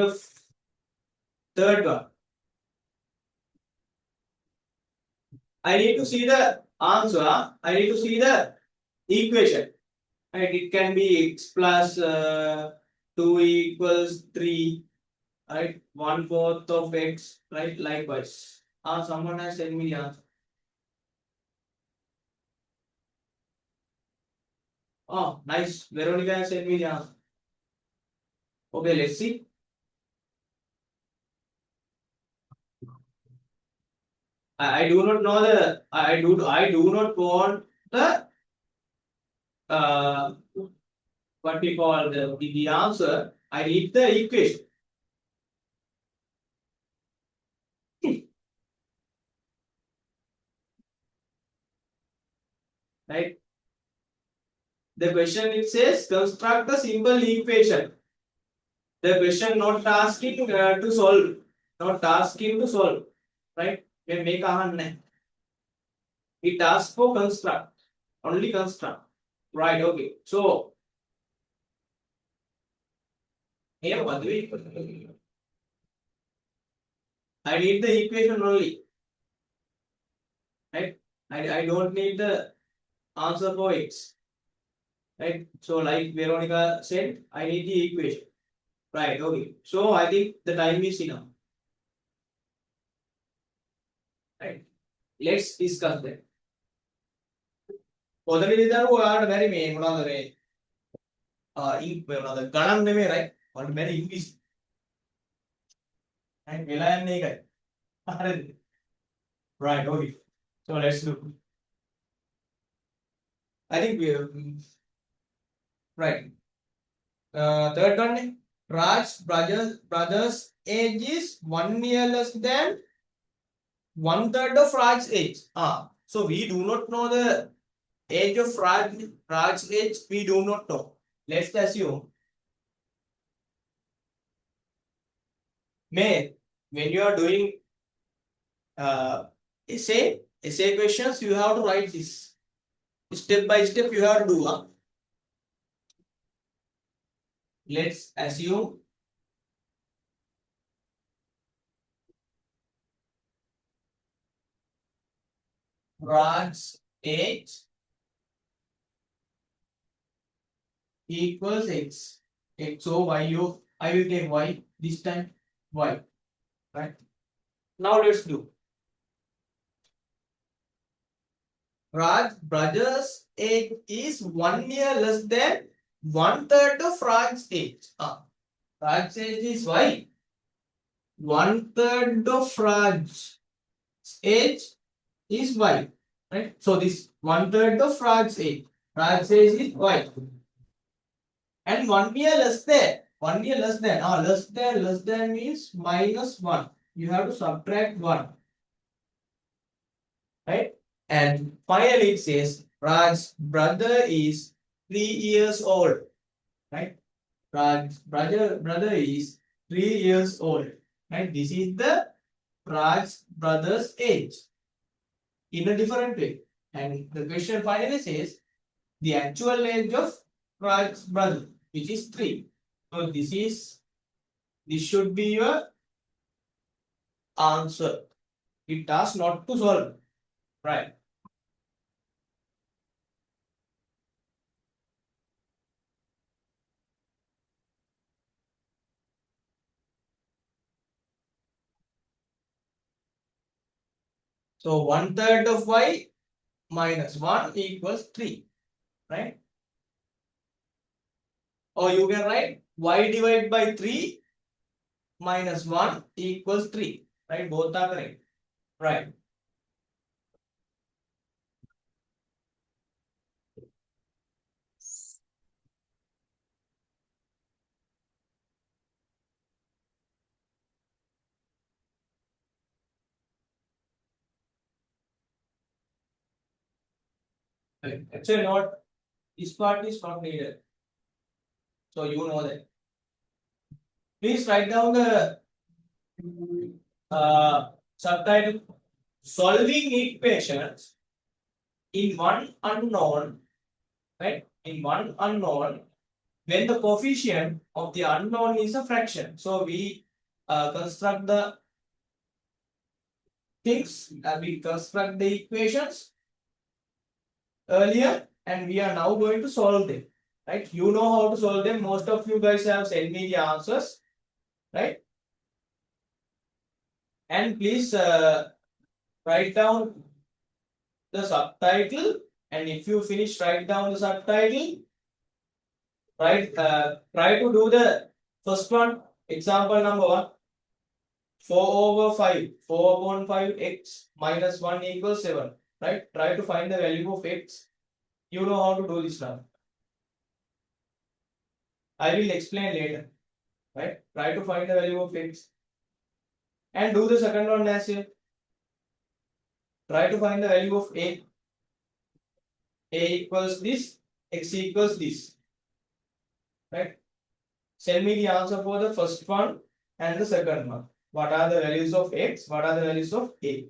third one? I need to see the answer. I need to see the equation. Right? It can be x plus 2 equals 3. Right? 1/4 of x. Right? Likewise. Someone has sent me the answer. Oh, nice. Veronica has sent me the answer. Okay, let's see. I do not know the. I do not want the what we call the answer. I need the equation. Right? The question it says construct a simple equation. The question not asking to solve, not asking to solve, right? We make a it asks for construct, only construct, right? Okay, so here what do we? I need the equation only, right? I don't need the answer for x, right? So like Veronica said, I need the equation, right? Okay, so I think the time is enough, right? Let's discuss that. පොතේ දරුවෝ ඔයාලට බැරි මේ මොනවද මේ මොනවද ගණන් නෙමෙයි right ඔයාලට බැරි ඉංග්‍රීසි right වෙලා යන්නේ ඒකයි හරිද right okay so let's look I think we right third one Raj brothers age is 1 year less than 1/3 of Raj's age so we do not know the age of Raj's age we do not know. Let's assume when you are doing essay questions you have to write this step by step you have to do let's assume Raj's age equals x. So y of I will take y this time y right. Now let's do Raj brothers age is 1 year less than 1/3 of Raj's age. Raj's age is y. 1/3 of Raj's age is y. Right? So this 1/3 of Raj's age. Raj's age is y. And 1 year less than. 1 year less than. Less than means -1. You have to subtract 1. Right? And finally it says Raj's brother is 3 years old. Right? Raj's brother is 3 years old. Right? This is the Raj's brother's age. In a different way. And the question finally says the actual age of Raj's brother, which is 3. So this should be your answer. It asks not to solve. Right. So 1/3 of y minus 1 equals 3. Right? Or you can write y divided by 3 minus 1 equals 3. Right? Both are correct. Right. Actually, not this part is not needed. So you know that. Please write down the subtitle solving equations in one unknown right? In one unknown, when the coefficient of the unknown is a fraction. So we construct the things, we construct the equations earlier, and we are now going to solve them, right? You know how to solve them. Most of you guys have sent me the answers, right? And please write down the subtitle, and if you finish, write down the subtitle. Try to do the first one. Example number 1. 4 over 5. 4 upon 5 x minus 1 equals 7. Right? Try to find the value of x. You know how to do this now. I will explain later. Right? Try to find the value of x. And do the second one as well. Try to find the value of a. A equals this. X equals this. Right? Send me the answer for the first one and the second one. What are the values of x? What are the values of a?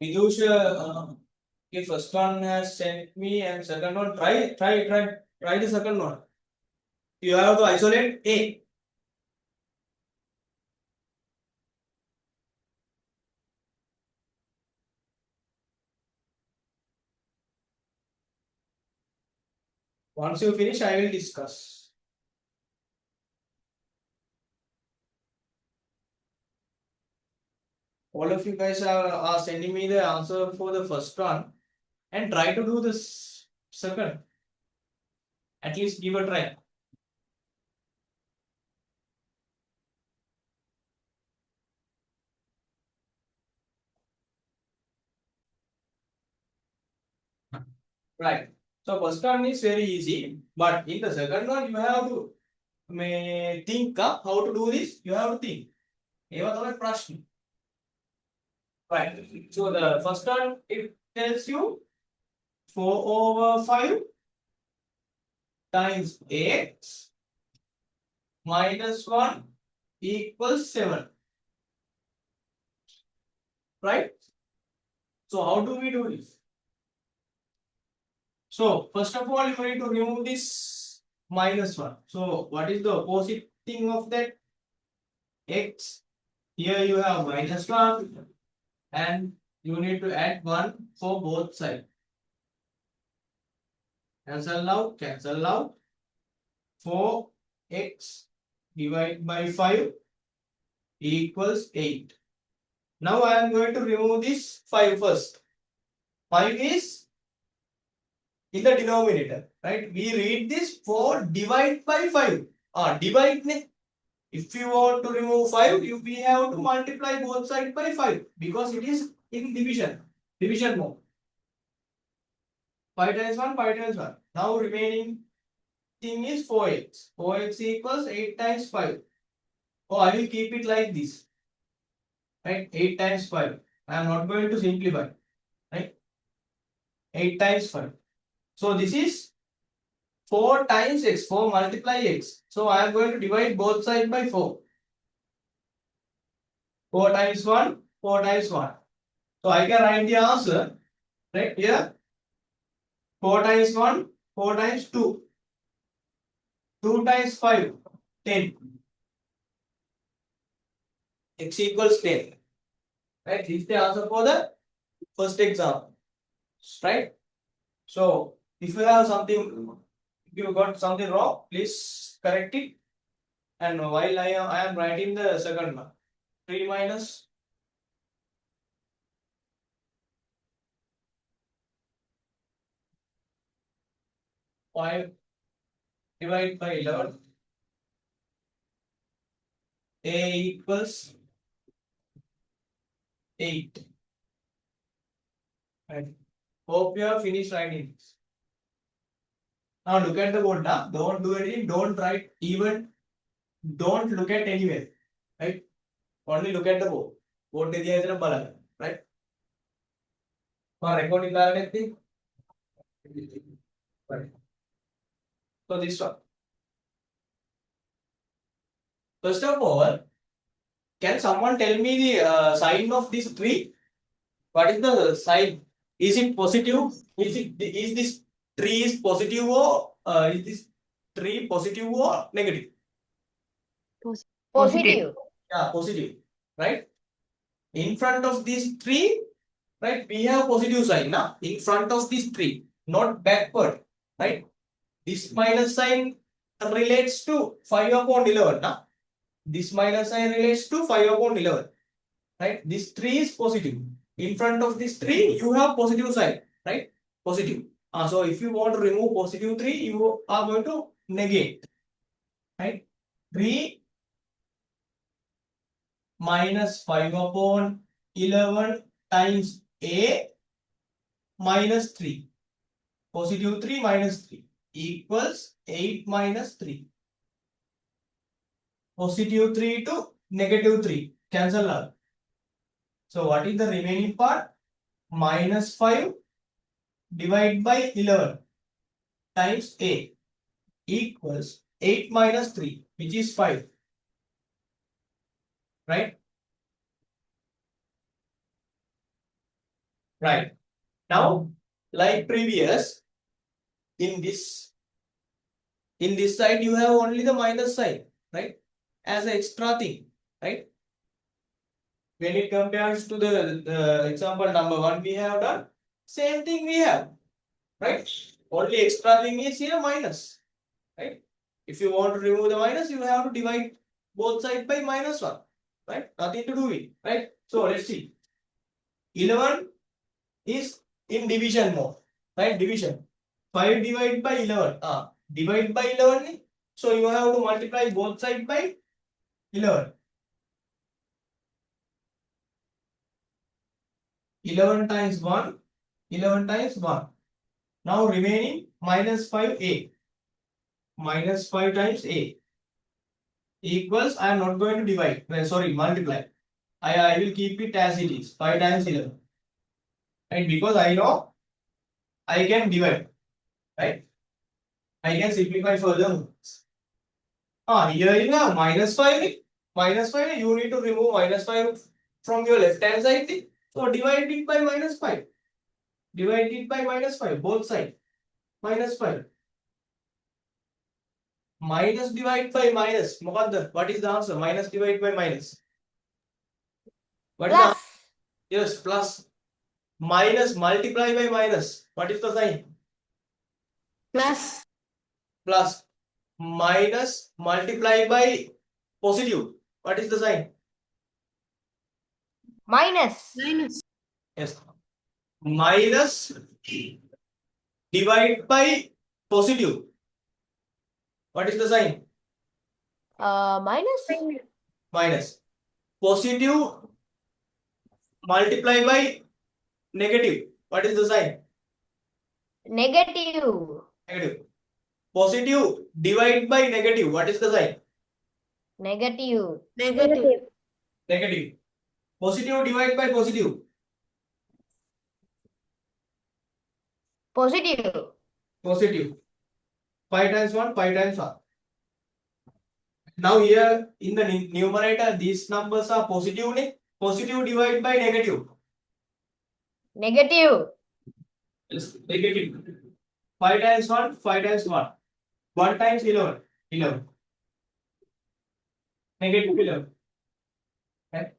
Vidusha, the first one has sent me, and second one, try the second one. You have to isolate A. Once you finish, I will discuss. All of you guys are sending me the answer for the first one, and try to do this second. At least give a try. Right. So first one is very easy, but in the second one you have to think up how to do this. You have to think. ඒවා තමයි ප්‍රශ්න. Right. So the first one, it tells you 4 over 5 times x minus 1 equals 7. Right? So how do we do this? So first of all, you need to remove this minus 1. So what is the opposite thing of that? X. Here you have minus 1, and you need to add 1 for both sides. Cancel out, cancel out. 4x divided by 5 equals 8. Now I am going to remove this 5 first. 5 is in the denominator, right? We read this 4 divide by 5. Divide. If you want to remove 5, we have to multiply both sides by 5 because it is in division. Division mode. 5 times 1, 5 times 1. Now remaining thing is 4x. 4x equals 8 times 5. Oh, I will keep it like this. Right? 8 times 5. I am not going to simplify. Right? 8 times 5. So this is 4 times x. 4 multiply x. So I am going to divide both sides by 4. 4 times 1. 4 times 1. So I can write the answer right here. 4 times 1. 4 times 2. 2 times 5. 10. X equals 10. Right? This is the answer for the first example. Right? So if you have something, if you got something wrong, please correct it. And while I am writing the second one, 3 minus 5 divided by 11. A equals 8. Right. Hope you have finished writing this. Now look at the board now. Don't do anything. Don't write even. Don't look at anywhere. Right. Only look at the board. Board de diya hai bala. Right. Recording thing. Right. So this one. First of all, can someone tell me the sign of this tree? What is the sign? Is it positive? Is this tree is positive or is this tree positive or negative? Positive. Yeah, positive. Right? In front of this tree, right? We have positive sign now. In front of this tree, not backward. Right? This minus sign relates to 5 upon 11. Now, this minus sign relates to 5 upon 11. Right? This tree is positive. In front of this tree, you have positive sign. Right? Positive. So if you want to remove positive 3, you are going to negate. Right? 3 minus 5 upon 11 times A minus 3. Positive 3 minus 3 equals 8 minus 3. Positive 3 to negative 3. Cancel out. So what is the remaining part? Minus 5 divided by 11 times A equals 8 minus 3, which is 5. Right? Right. Now, like previous, in this side you have only the minus sign, right? As an extra thing, right? When it compares to the example number 1 we have done, same thing we have, right? Only extra thing is here minus, right? If you want to remove the minus, you have to divide both sides by minus 1, right? Nothing to do with, right? So let's see. 11 is in division mode, right? Division. 5 divided by 11. Divide by 11. So you have to multiply both sides by 11. 11 times 1. 11 times 1. Now remaining minus 5a. Minus 5 times a equals, I am not going to divide. Sorry, multiply. I will keep it as it is. 5 times 11. Right? Because I know I can divide. Right? I can simplify further. Here you have minus 5. Minus 5, you need to remove minus 5 from your left hand side. So divide it by minus 5. Divide it by minus 5, both sides. Minus 5. Minus divide by minus. Muqaddar, what is the answer? Minus divide by minus. What is the answer? Plus. Yes, plus. Minus multiply by minus. What is the sign? Plus. Plus. Minus multiply by positive. What is the sign? Minus. Yes. Minus divide by positive. What is the sign? Minus. Minus. Positive multiply by negative. What is the sign? Negative. Negative. Positive divide by negative. What is the sign? Negative. Negative. Positive divide by positive. Positive. Positive. 5 times 1, 5 times 1. Now here in the numerator, these numbers are positive. Positive divide by negative. Negative. Yes, negative. 5 times 1, 5 times 1. 1 times 11. 11. Negative 11. Okay.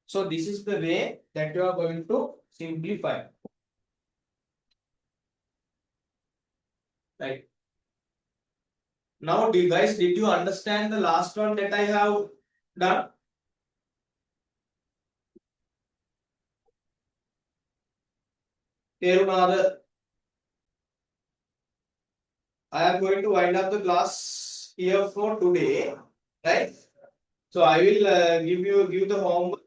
So this is the way that you are going to simplify. Right. Now, did you understand the last one that I have done? තේරුණාද? I am going to wind up the class here for today, right? So I will give the homework